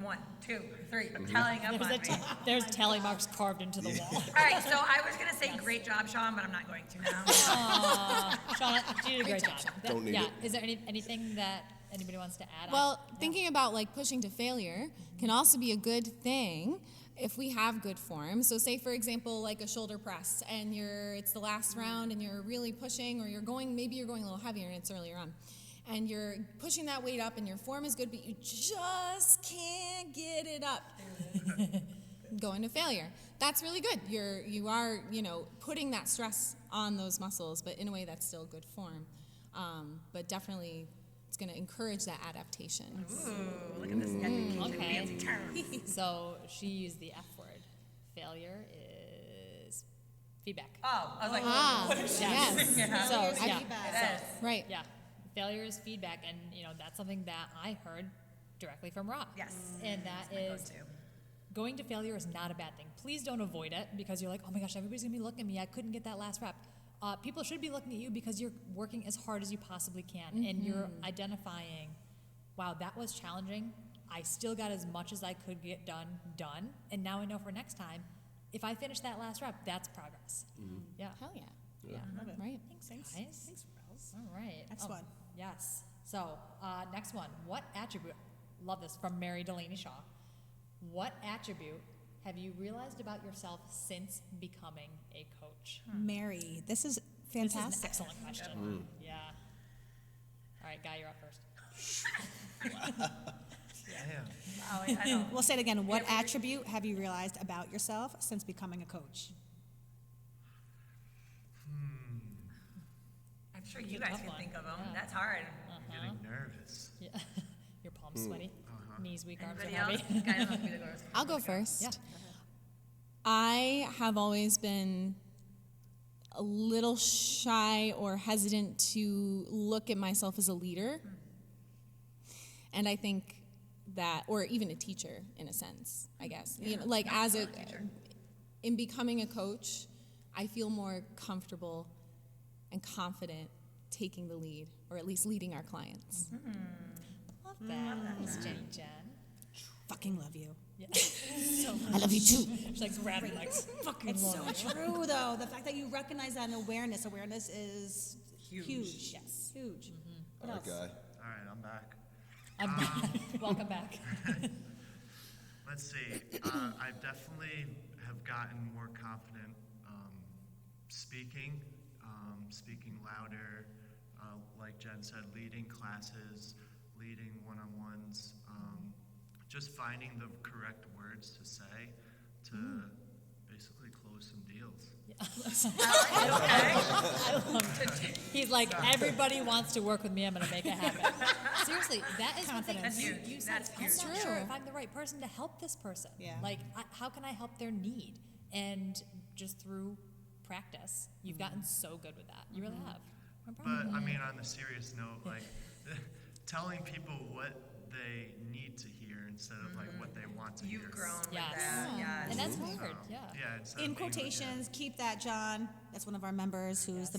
1, 2, 3, telling up on me. There's tally marks carved into the wall. All right, so I was gonna say great job, Sean, but I'm not going to now. Aw, Shauna, you did a great job. Don't need yeah. it. Is there anything that anybody wants to add? Well, thinking about like pushing to failure can also be a good thing if we have good form. So say for example like a shoulder press and it's the last round and you're really pushing, or maybe you're going a little heavier and it's earlier on. And you're pushing that weight up and your form is good, but you just can't get it up. Going to failure. That's really good. You are putting that stress on those muscles, but in a way that's still good form. But definitely it's going to encourage that adaptation. Ooh, look at this education, Okay. fancy terms. So she used the F word. Failure is feedback. Oh, I was like, Yes. Yeah. So Failure is yeah, feedback. It is. Right. yeah, failure is feedback, and that's something that I heard directly from Rob. Yes. And that My is go-to. going to failure is not a bad thing. Please don't avoid it because you're like, oh my gosh, everybody's gonna be looking at me. I couldn't get that last rep. People should be looking at you because you're working as hard as you possibly can, and you're identifying, wow, that was challenging. I still got as much as I could get done, and now I know for next time, if I finish that last rep, that's progress. Yeah. Hell yeah. Yeah. Right. Thanks, Thanks. guys. Thanks, Rose. All right. Next one. Yes. So, next one. What attribute, love this, from Mary Delaney Shaw. What attribute have you realized about yourself since becoming a coach? Mary, this is This is fantastic. an excellent question. Yeah. All right, Guy, you're up first. Damn. Oh, I know. We'll say it again. What attribute have you realized about yourself since becoming a coach? I'm sure you Good guys tough can one. think of them. Yeah. That's hard. I'm getting nervous. Yeah. Your palms sweaty, knees weak, arms are Anybody else? heavy. Guys, don't have to be the girls. I'll go first. Yeah. I have always been a little shy or hesitant to look at myself as a leader. And I think that, or even a teacher in a sense, I guess. Like in becoming a coach, I feel more comfortable and confident taking the lead, or at least leading our clients. Love that. Miss Jenny Jen. Fucking love you. Yeah. I love you too. She's like grabbing like fucking It's love so you. true, though. The fact that you recognize that in awareness is huge. Yes. Huge. What All else? right, guy. All right, I'm back. I'm back. Welcome back. Let's see. I definitely have gotten more confident speaking, speaking louder. Like Jen said, leading classes, leading one-on-ones, just finding the correct words to say to basically close some deals. He's like, everybody wants to work with me. I'm going to make it happen. Seriously, that is one thing. That's You huge. said, That's I'm huge. not True. sure if I'm the right person to help this person. Yeah. Like, how can I help their need? And just through practice, you've gotten so good with that. You really have. I'm proud of But you. I mean, on the serious note, like telling people what they need to hear instead of like what they want to hear. You've grown with Yes. that. Yes. And that's hard. Yeah. Yeah. instead In of being like, quotations, keep that, John. That's one of our members who's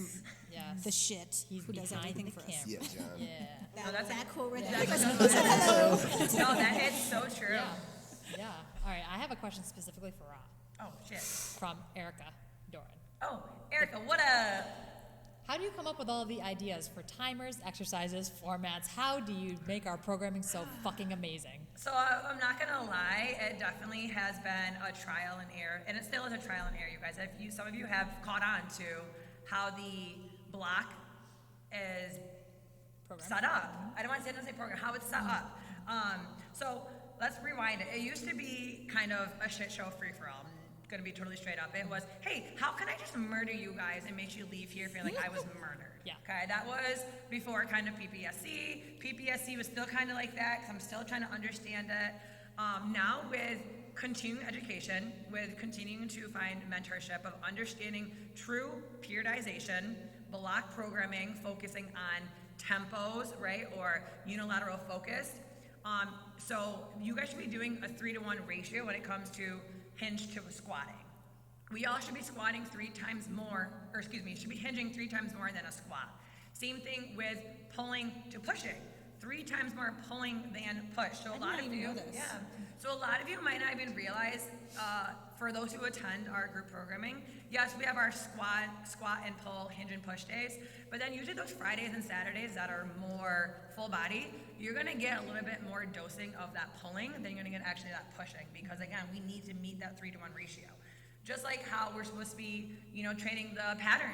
Yes. the shit He's who does behind everything the for us. camera. Yeah, John. Yeah. That quote right That's there. No, that is so true. Yeah. Yeah. All right. I have a question specifically for Rob Oh, shit. from Erica Doran. Oh, Erica, what a... How do you come up with all the ideas for timers, exercises, formats? How do you make our programming so fucking amazing? So I'm not gonna lie, it definitely has been a trial and error, and it still is a trial and error, you guys. Some of you have caught on to how the block is Program? set up. I don't want to say program, how it's set up. So let's rewind it. It used to be kind of a shit show free-for-all. I'm gonna be totally straight up. It was, hey, how can I just murder you guys and make you leave here feeling like I was murdered? Yeah. Okay, that was before kind of PPSC. PPSC was still kind of like that because I'm still trying to understand it. Now with continuing education, with continuing to find mentorship of understanding true periodization, block programming, focusing on tempos, right, or unilateral focus. So you guys should be doing a 3-to-1 ratio when it comes to hinge to squatting. We all should be squatting 3 times more, should be hinging 3 times more than a squat. Same thing with pulling to pushing. 3 times more pulling than push. So a lot of even you, know this. yeah. So a lot of you might not even realize, for those who attend our group programming, yes, we have our squat and pull, hinge and push days, but then usually those Fridays and Saturdays that are more full body, you're gonna get a little bit more dosing of that pulling than you're gonna get actually that pushing, because again, we need to meet that 3-to-1 ratio. Just like how we're supposed to be, training the pattern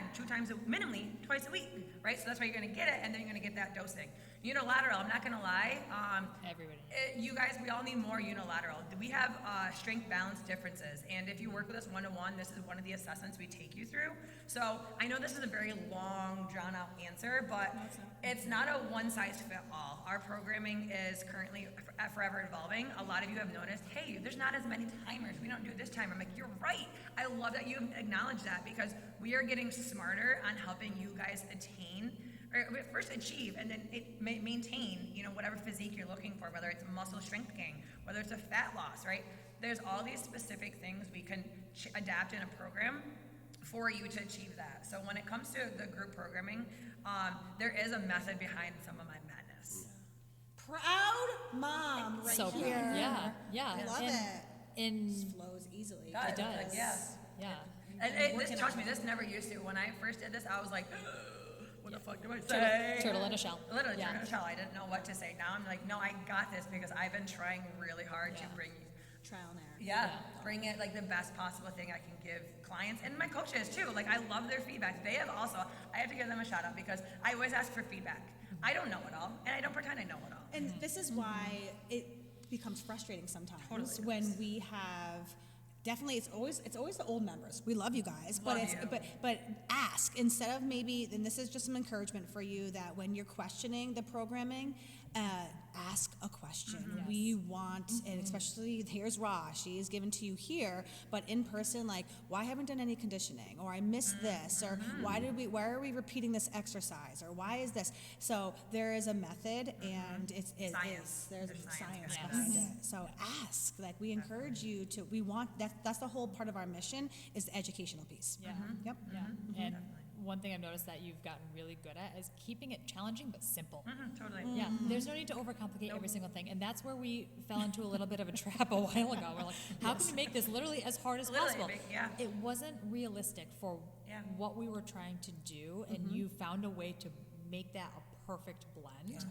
minimally twice a week, right? So that's why you're gonna get it, and then you're gonna get that dosing. Unilateral, I'm not gonna lie. Everybody. You guys, we all need more unilateral. We have strength balance differences, and if you work with us one-to-one, this is one of the assessments we take you through. So I know this is a very long, drawn-out answer, but it's not a one-size-fit-all. Our programming is currently forever evolving. A lot of you have noticed, hey, there's not as many timers. We don't do it this time. I'm like, you're right. I love that you acknowledge that, because we are getting smarter on helping you guys attain, or first achieve, and then maintain, whatever physique you're looking for, whether it's muscle strength gain, whether it's a fat loss, right? There's all these specific things we can adapt in a program for you to achieve that. So when it comes to the group programming, there is a method behind some of my madness. Proud mom right So here. proud. Yeah. I love and, it. And Just flows easily. God, it does. like, yeah. Yeah. And trust me, this never used to. When I first did this, I was like, what the fuck do I say? Turtle in a shell. Literally, Yeah. turtle in a shell. I didn't know what to say. Now I'm like, no, I got this, because I've been trying really hard to bring you. Trial and error. Yeah, bring it like the best possible thing I can give clients and my coaches too. Like, I love their feedback. They have also, I have to give them a shout out, because I always ask for feedback. I don't know it all, and I don't pretend I know it all. And this is why it becomes frustrating sometimes Totally when we have. Definitely, it's always the old members. We love you guys, Love but it's you. but ask instead of maybe. And this is just some encouragement for you, that when you're questioning the programming, ask a question. We want, and especially here's Ra. She is given to you here, but in person, like, why haven't done any conditioning, or I missed this, or why are we repeating this exercise, or why is this? So there is a method, and there's Science. science There's Yeah. behind it. So ask, like, we encourage you to. We want that's the whole part of our mission, is the educational piece. Yeah. Yep. Yeah. And one thing I've noticed that you've gotten really good at is keeping it challenging but simple. Totally. Yeah, there's no need to overcomplicate every single thing, and that's where we fell into a little bit of a trap a while ago. We're like, how can we make this literally as hard as Literally, possible? yeah. It wasn't realistic for Yeah. what we were trying to do, and you found a way to make that a perfect blend,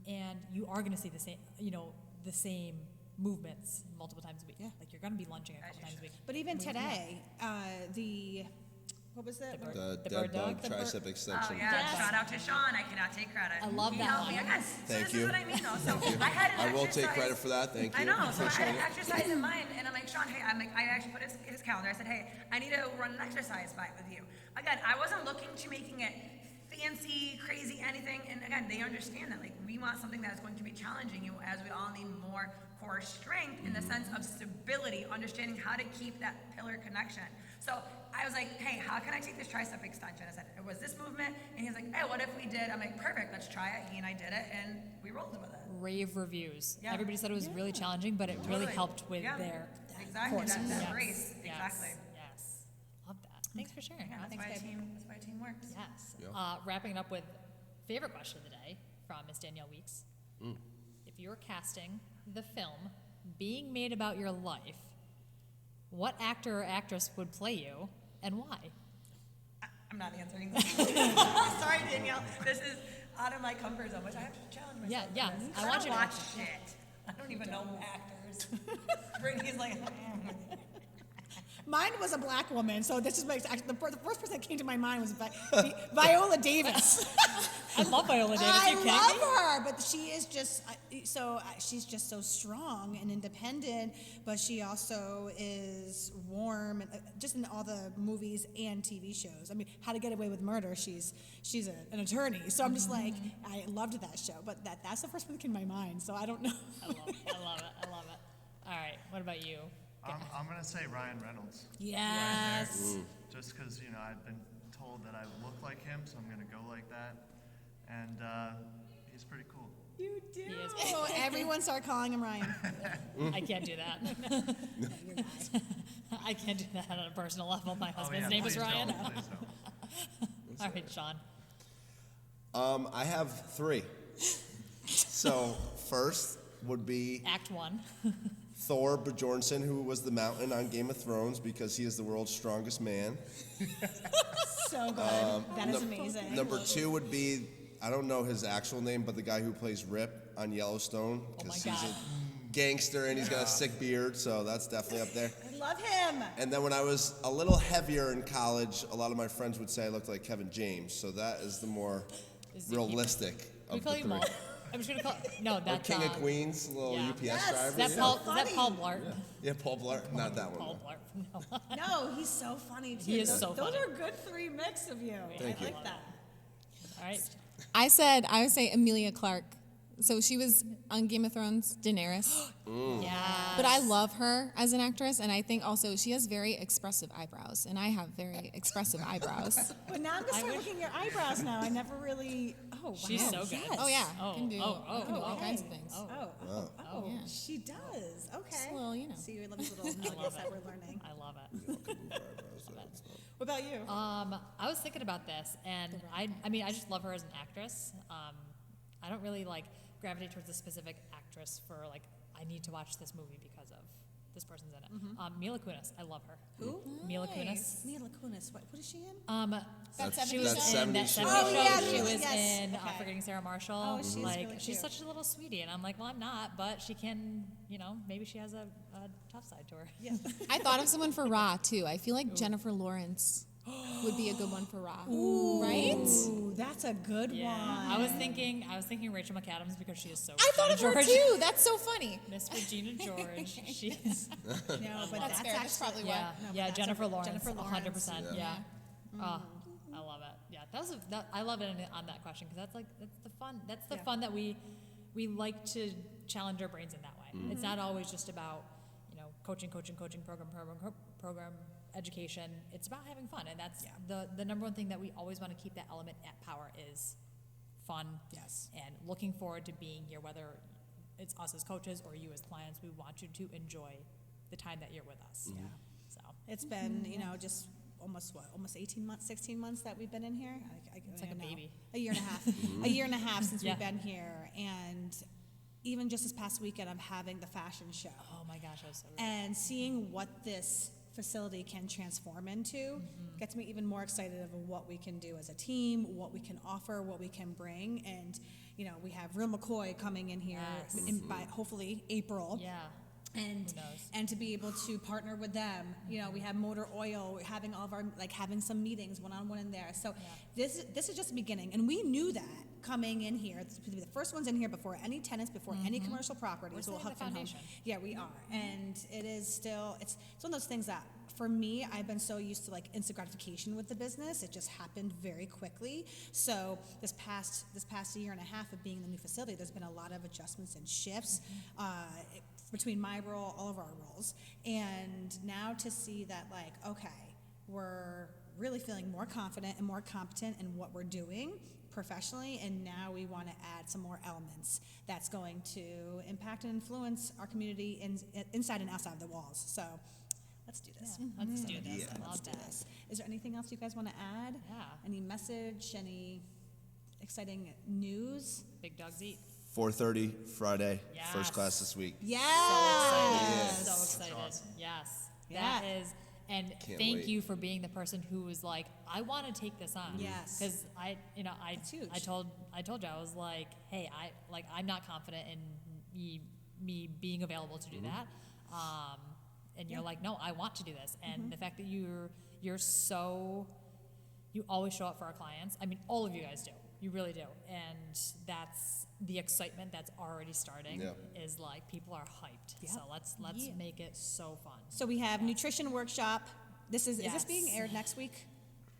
and you are going to see the same movements multiple times a week. Yeah. Like, you're going to be lunging a As couple you times a week. But even today, what was that? The bird- The The dead bird dog? bug The bird- tricep Oh extension. yeah, Yes. shout out to Sean. I cannot take credit. I love He that helped me one. again. So Thank this you. is what I mean, though. So I had an I will take exercise- credit for that. Thank you. I know. So I Appreciate had an it. exercise in mind, and I'm like, Sean, hey, I actually put his calendar. I said, hey, I need to run an exercise by with you. Again, I wasn't looking to making it fancy, crazy, anything. And again, they understand that. Like, we want something that is going to be challenging you, as we all need more core strength in the sense of stability, understanding how to keep that pillar connection. So I was like, hey, how can I take this tricep extension? I said, it was this movement. And he's like, hey, what if we did? I'm like, perfect, let's try it. He and I did it, and we rolled with it. Rave reviews. Yeah. Everybody said it was really challenging, but it really Totally. helped with Yeah. their Exactly, courses. that Yes. race. Yes. Exactly. Yes. Love that. Thanks for sharing. Yeah, that's why a team works. Yes. Yeah. Wrapping it up with favorite question of the day from Miss Danielle Weeks. If you were casting the film being made about your life, what actor or actress would play you, and why? I'm not answering this. Sorry, Danielle. This is out of my comfort zone, which I have to challenge myself. Yeah, in this. I want you to watch answer. shit. I don't even know actors. Brittany's like, Mine was a black woman, so this is the first person that came to my mind was Viola Davis. I love Viola Davis. Are you I kidding love me? her, but she is just she's just so strong and independent. But she also is warm, and just in all the movies and TV shows. I mean, How to Get Away with Murder. She's an attorney, so I'm just like, I loved that show. But that's the first one that came to my mind. So I don't know. I love it. I love it. I love it. All right. What about you? I'm gonna say Ryan Reynolds. Yes. Just because I've been told that I look like him, so I'm gonna go like that, and he's pretty cool. You do. He is So everyone start calling him Ryan. I can't do that. You're not. I can't do that on a personal level. My husband's oh, yeah, name is please Ryan. Don't, please don't. All right, Sean. I have 3. So So first would be Act 1. Thor Bjornsson, who was the Mountain on Game of Thrones because he is the world's strongest man. So good. That is amazing. Number 2 would be, I don't know his actual name, but the guy who plays Rip on Yellowstone because my he's God. a gangster and he's got a sick beard, so that's definitely up there. I love him. And then when I was a little heavier in college, a lot of my friends would say I looked like Kevin James, so that is the more Is he- realistic We of call the you three. Paul. I'm just gonna call. No, Or that's King of Queens, little yeah. UPS Yes, driver. Is that yeah. Paul? Is that Paul Blart? Yeah, Paul Blart. Not that one. Paul though. Blart. No. No, he's so funny too. He is those, so those funny. are good 3 mix of you. Thank I you. like that. All right. I would say Emilia Clarke. So she was on Game of Thrones, Daenerys. Yeah. But I love her as an actress, and I think also she has very expressive eyebrows, and I have very expressive eyebrows. But now I'm gonna start looking at your eyebrows now. I never really. Oh, wow. She's so good. Yes. Oh yeah, Oh, I can do, oh, I can do all okay. kinds of things. Oh, Yeah. she does. Okay. Just a little, you know. See, we love these little nuggets that we're learning. I love it. What about you? I was thinking about this, and I mean, I just love her as an actress. I don't really like gravitate towards a specific actress for like I need to watch this movie because of this person's in it. Mila Kunis, I love her. Who? Mila Kunis. Nice. Mila Kunis. What is she in? That's She was that in 70s that show. 70s Oh, show. yeah, She yeah, was yes. in Okay. Forgetting Sarah Marshall. Oh, she's like really she's cute. such a little sweetie, and I'm like, well, I'm not, but she can, you know, maybe she has a tough side to her. Yeah. I thought of someone for Ra too. I feel like Jennifer Lawrence would be a good one for Ra. Right? Ooh, that's a good Yeah, one. I was thinking Rachel McAdams because she is so. I thought of Regina her George. too. That's so funny. Miss Regina George. She's No, but That's that's fair. That's actually probably why. yeah, No, but yeah. that's Jennifer Lawrence, Jennifer Lawrence. 100%. Yeah. Oh, I love it. Yeah, I love it on that question because that's the fun. That's the Yeah. fun that we like to challenge our brains in that way. It's not always just about coaching, program education. It's about having fun, and that's the number one thing that we always want to keep that element at Power is fun. Yes. And looking forward to being here, whether it's us as coaches or you as clients. We want you to enjoy the time that you're with us. Yeah. So. It's been, just almost 18 months, 16 months that we've been in here. It's like a baby. A year and a half. A year and a half since Yeah. we've been here. And even just this past weekend, I'm having the fashion show. Oh my gosh, I was so ready. And seeing what this facility can transform into gets me even more excited of what we can do as a team, what we can offer, what we can bring. And, we have Real McCoy coming in here Yes. by hopefully April. Yeah. And Who knows? and to be able to partner with them, we have Motor Oil, we're having all of our having some meetings one-on-one in there. So this is just the beginning, and we knew that coming in here. This would be the first ones in here before any tenants, before any commercial properties. We're will setting the hook them home. foundation. Yeah, we are, and it is still it's one of those things that. For me, I've been so used to instant gratification with the business. It just happened very quickly. So this past year and a half of being in the new facility, there's been a lot of adjustments and shifts between my role, all of our roles, and now to see that okay, we're really feeling more confident and more competent in what we're doing professionally, and now we want to add some more elements that's going to impact and influence our community inside and outside of the walls. So. Let's do this. Let's do this. Yeah. I Let's love do that. this. Is there anything else you guys want to add? Yeah. Any message? Any exciting news? Big dogs eat. 4:30 Friday, Yes. first class this week. Yes. So excited. Yes. Yeah. That is. And Can't thank wait. you for being the person who was like, I want to take this on. Yes. Because It's huge. I told you, I was like, hey, I'm not confident in me being available to do that. And you're like, no, I want to do this. And the fact that you always show up for our clients. I mean, all of you guys do. You really do. And that's the excitement that's already starting Yeah. is people are hyped. Yeah. So let's make it so fun. So we have nutrition workshop. Is this being Yes. aired next week?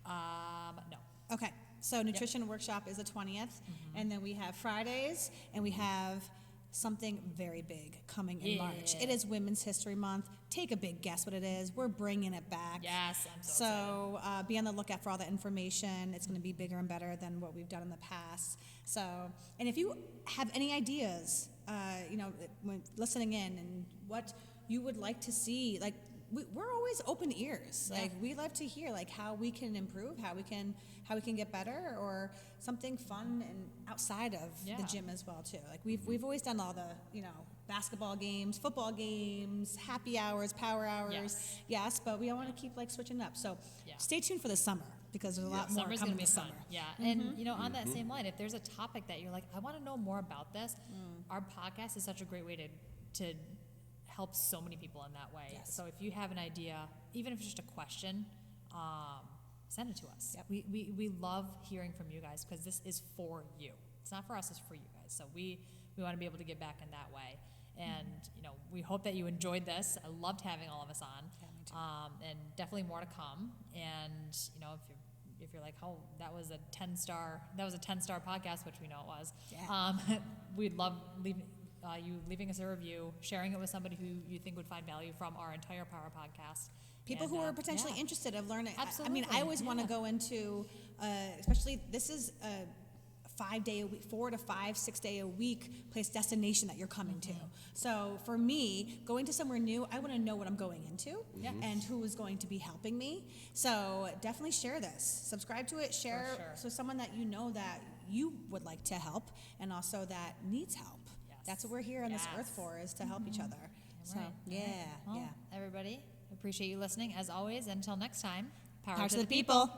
No. Okay. So nutrition workshop is the 20th, and then we have Fridays, and we have something very big coming in March. Yeah. It is Women's History Month. Take a big guess what it is. We're bringing it back. Yes, I'm so excited. So be on the lookout for all that information. It's going to be bigger and better than what we've done in the past. So, and if you have any ideas, when listening in and what you would like to see, we're always open ears. Yeah. Like we love to hear like how we can improve, how we can get better, or something fun and outside of Yeah. the gym as well too. Like we've always done all the basketball games, football games, happy hours, power hours. Yes, but we want to keep like switching up. So Yeah. stay tuned for the summer because there's a lot more Summer's coming gonna be this fun. summer. Yeah, and on that same line, if there's a topic that you're like, I want to know more about this, our podcast is such a great way to help so many people in that way. Yes. So if you have an idea, even if it's just a question, send it to us. Yep. We love hearing from you guys because this is for you. It's not for us, it's for you guys. So we want to be able to give back in that way. And we hope that you enjoyed this. I loved having all of us on. Yeah, me too. And definitely more to come. And if you're like, oh, that was a 10-star podcast, which we know it was. Yeah. We'd love you leaving us a review, sharing it with somebody who you think would find value from our entire Power podcast. People And, who are potentially yeah. interested of learning. I mean, Absolutely, I always want to yeah. go into, especially this is a 5-day a week, 4 to 5, 6 day a week place destination that you're coming to. So for me, going to somewhere new, I want to know what I'm going into and who is going to be helping me. So definitely share this, subscribe to it, share sure. so someone that you know that you would like to help and also that needs help. Yes. That's what we're here on this earth Yes. for, is to help each other. So Right. yeah, Well, yeah. everybody, appreciate you listening as always. Until next time, Power to the people.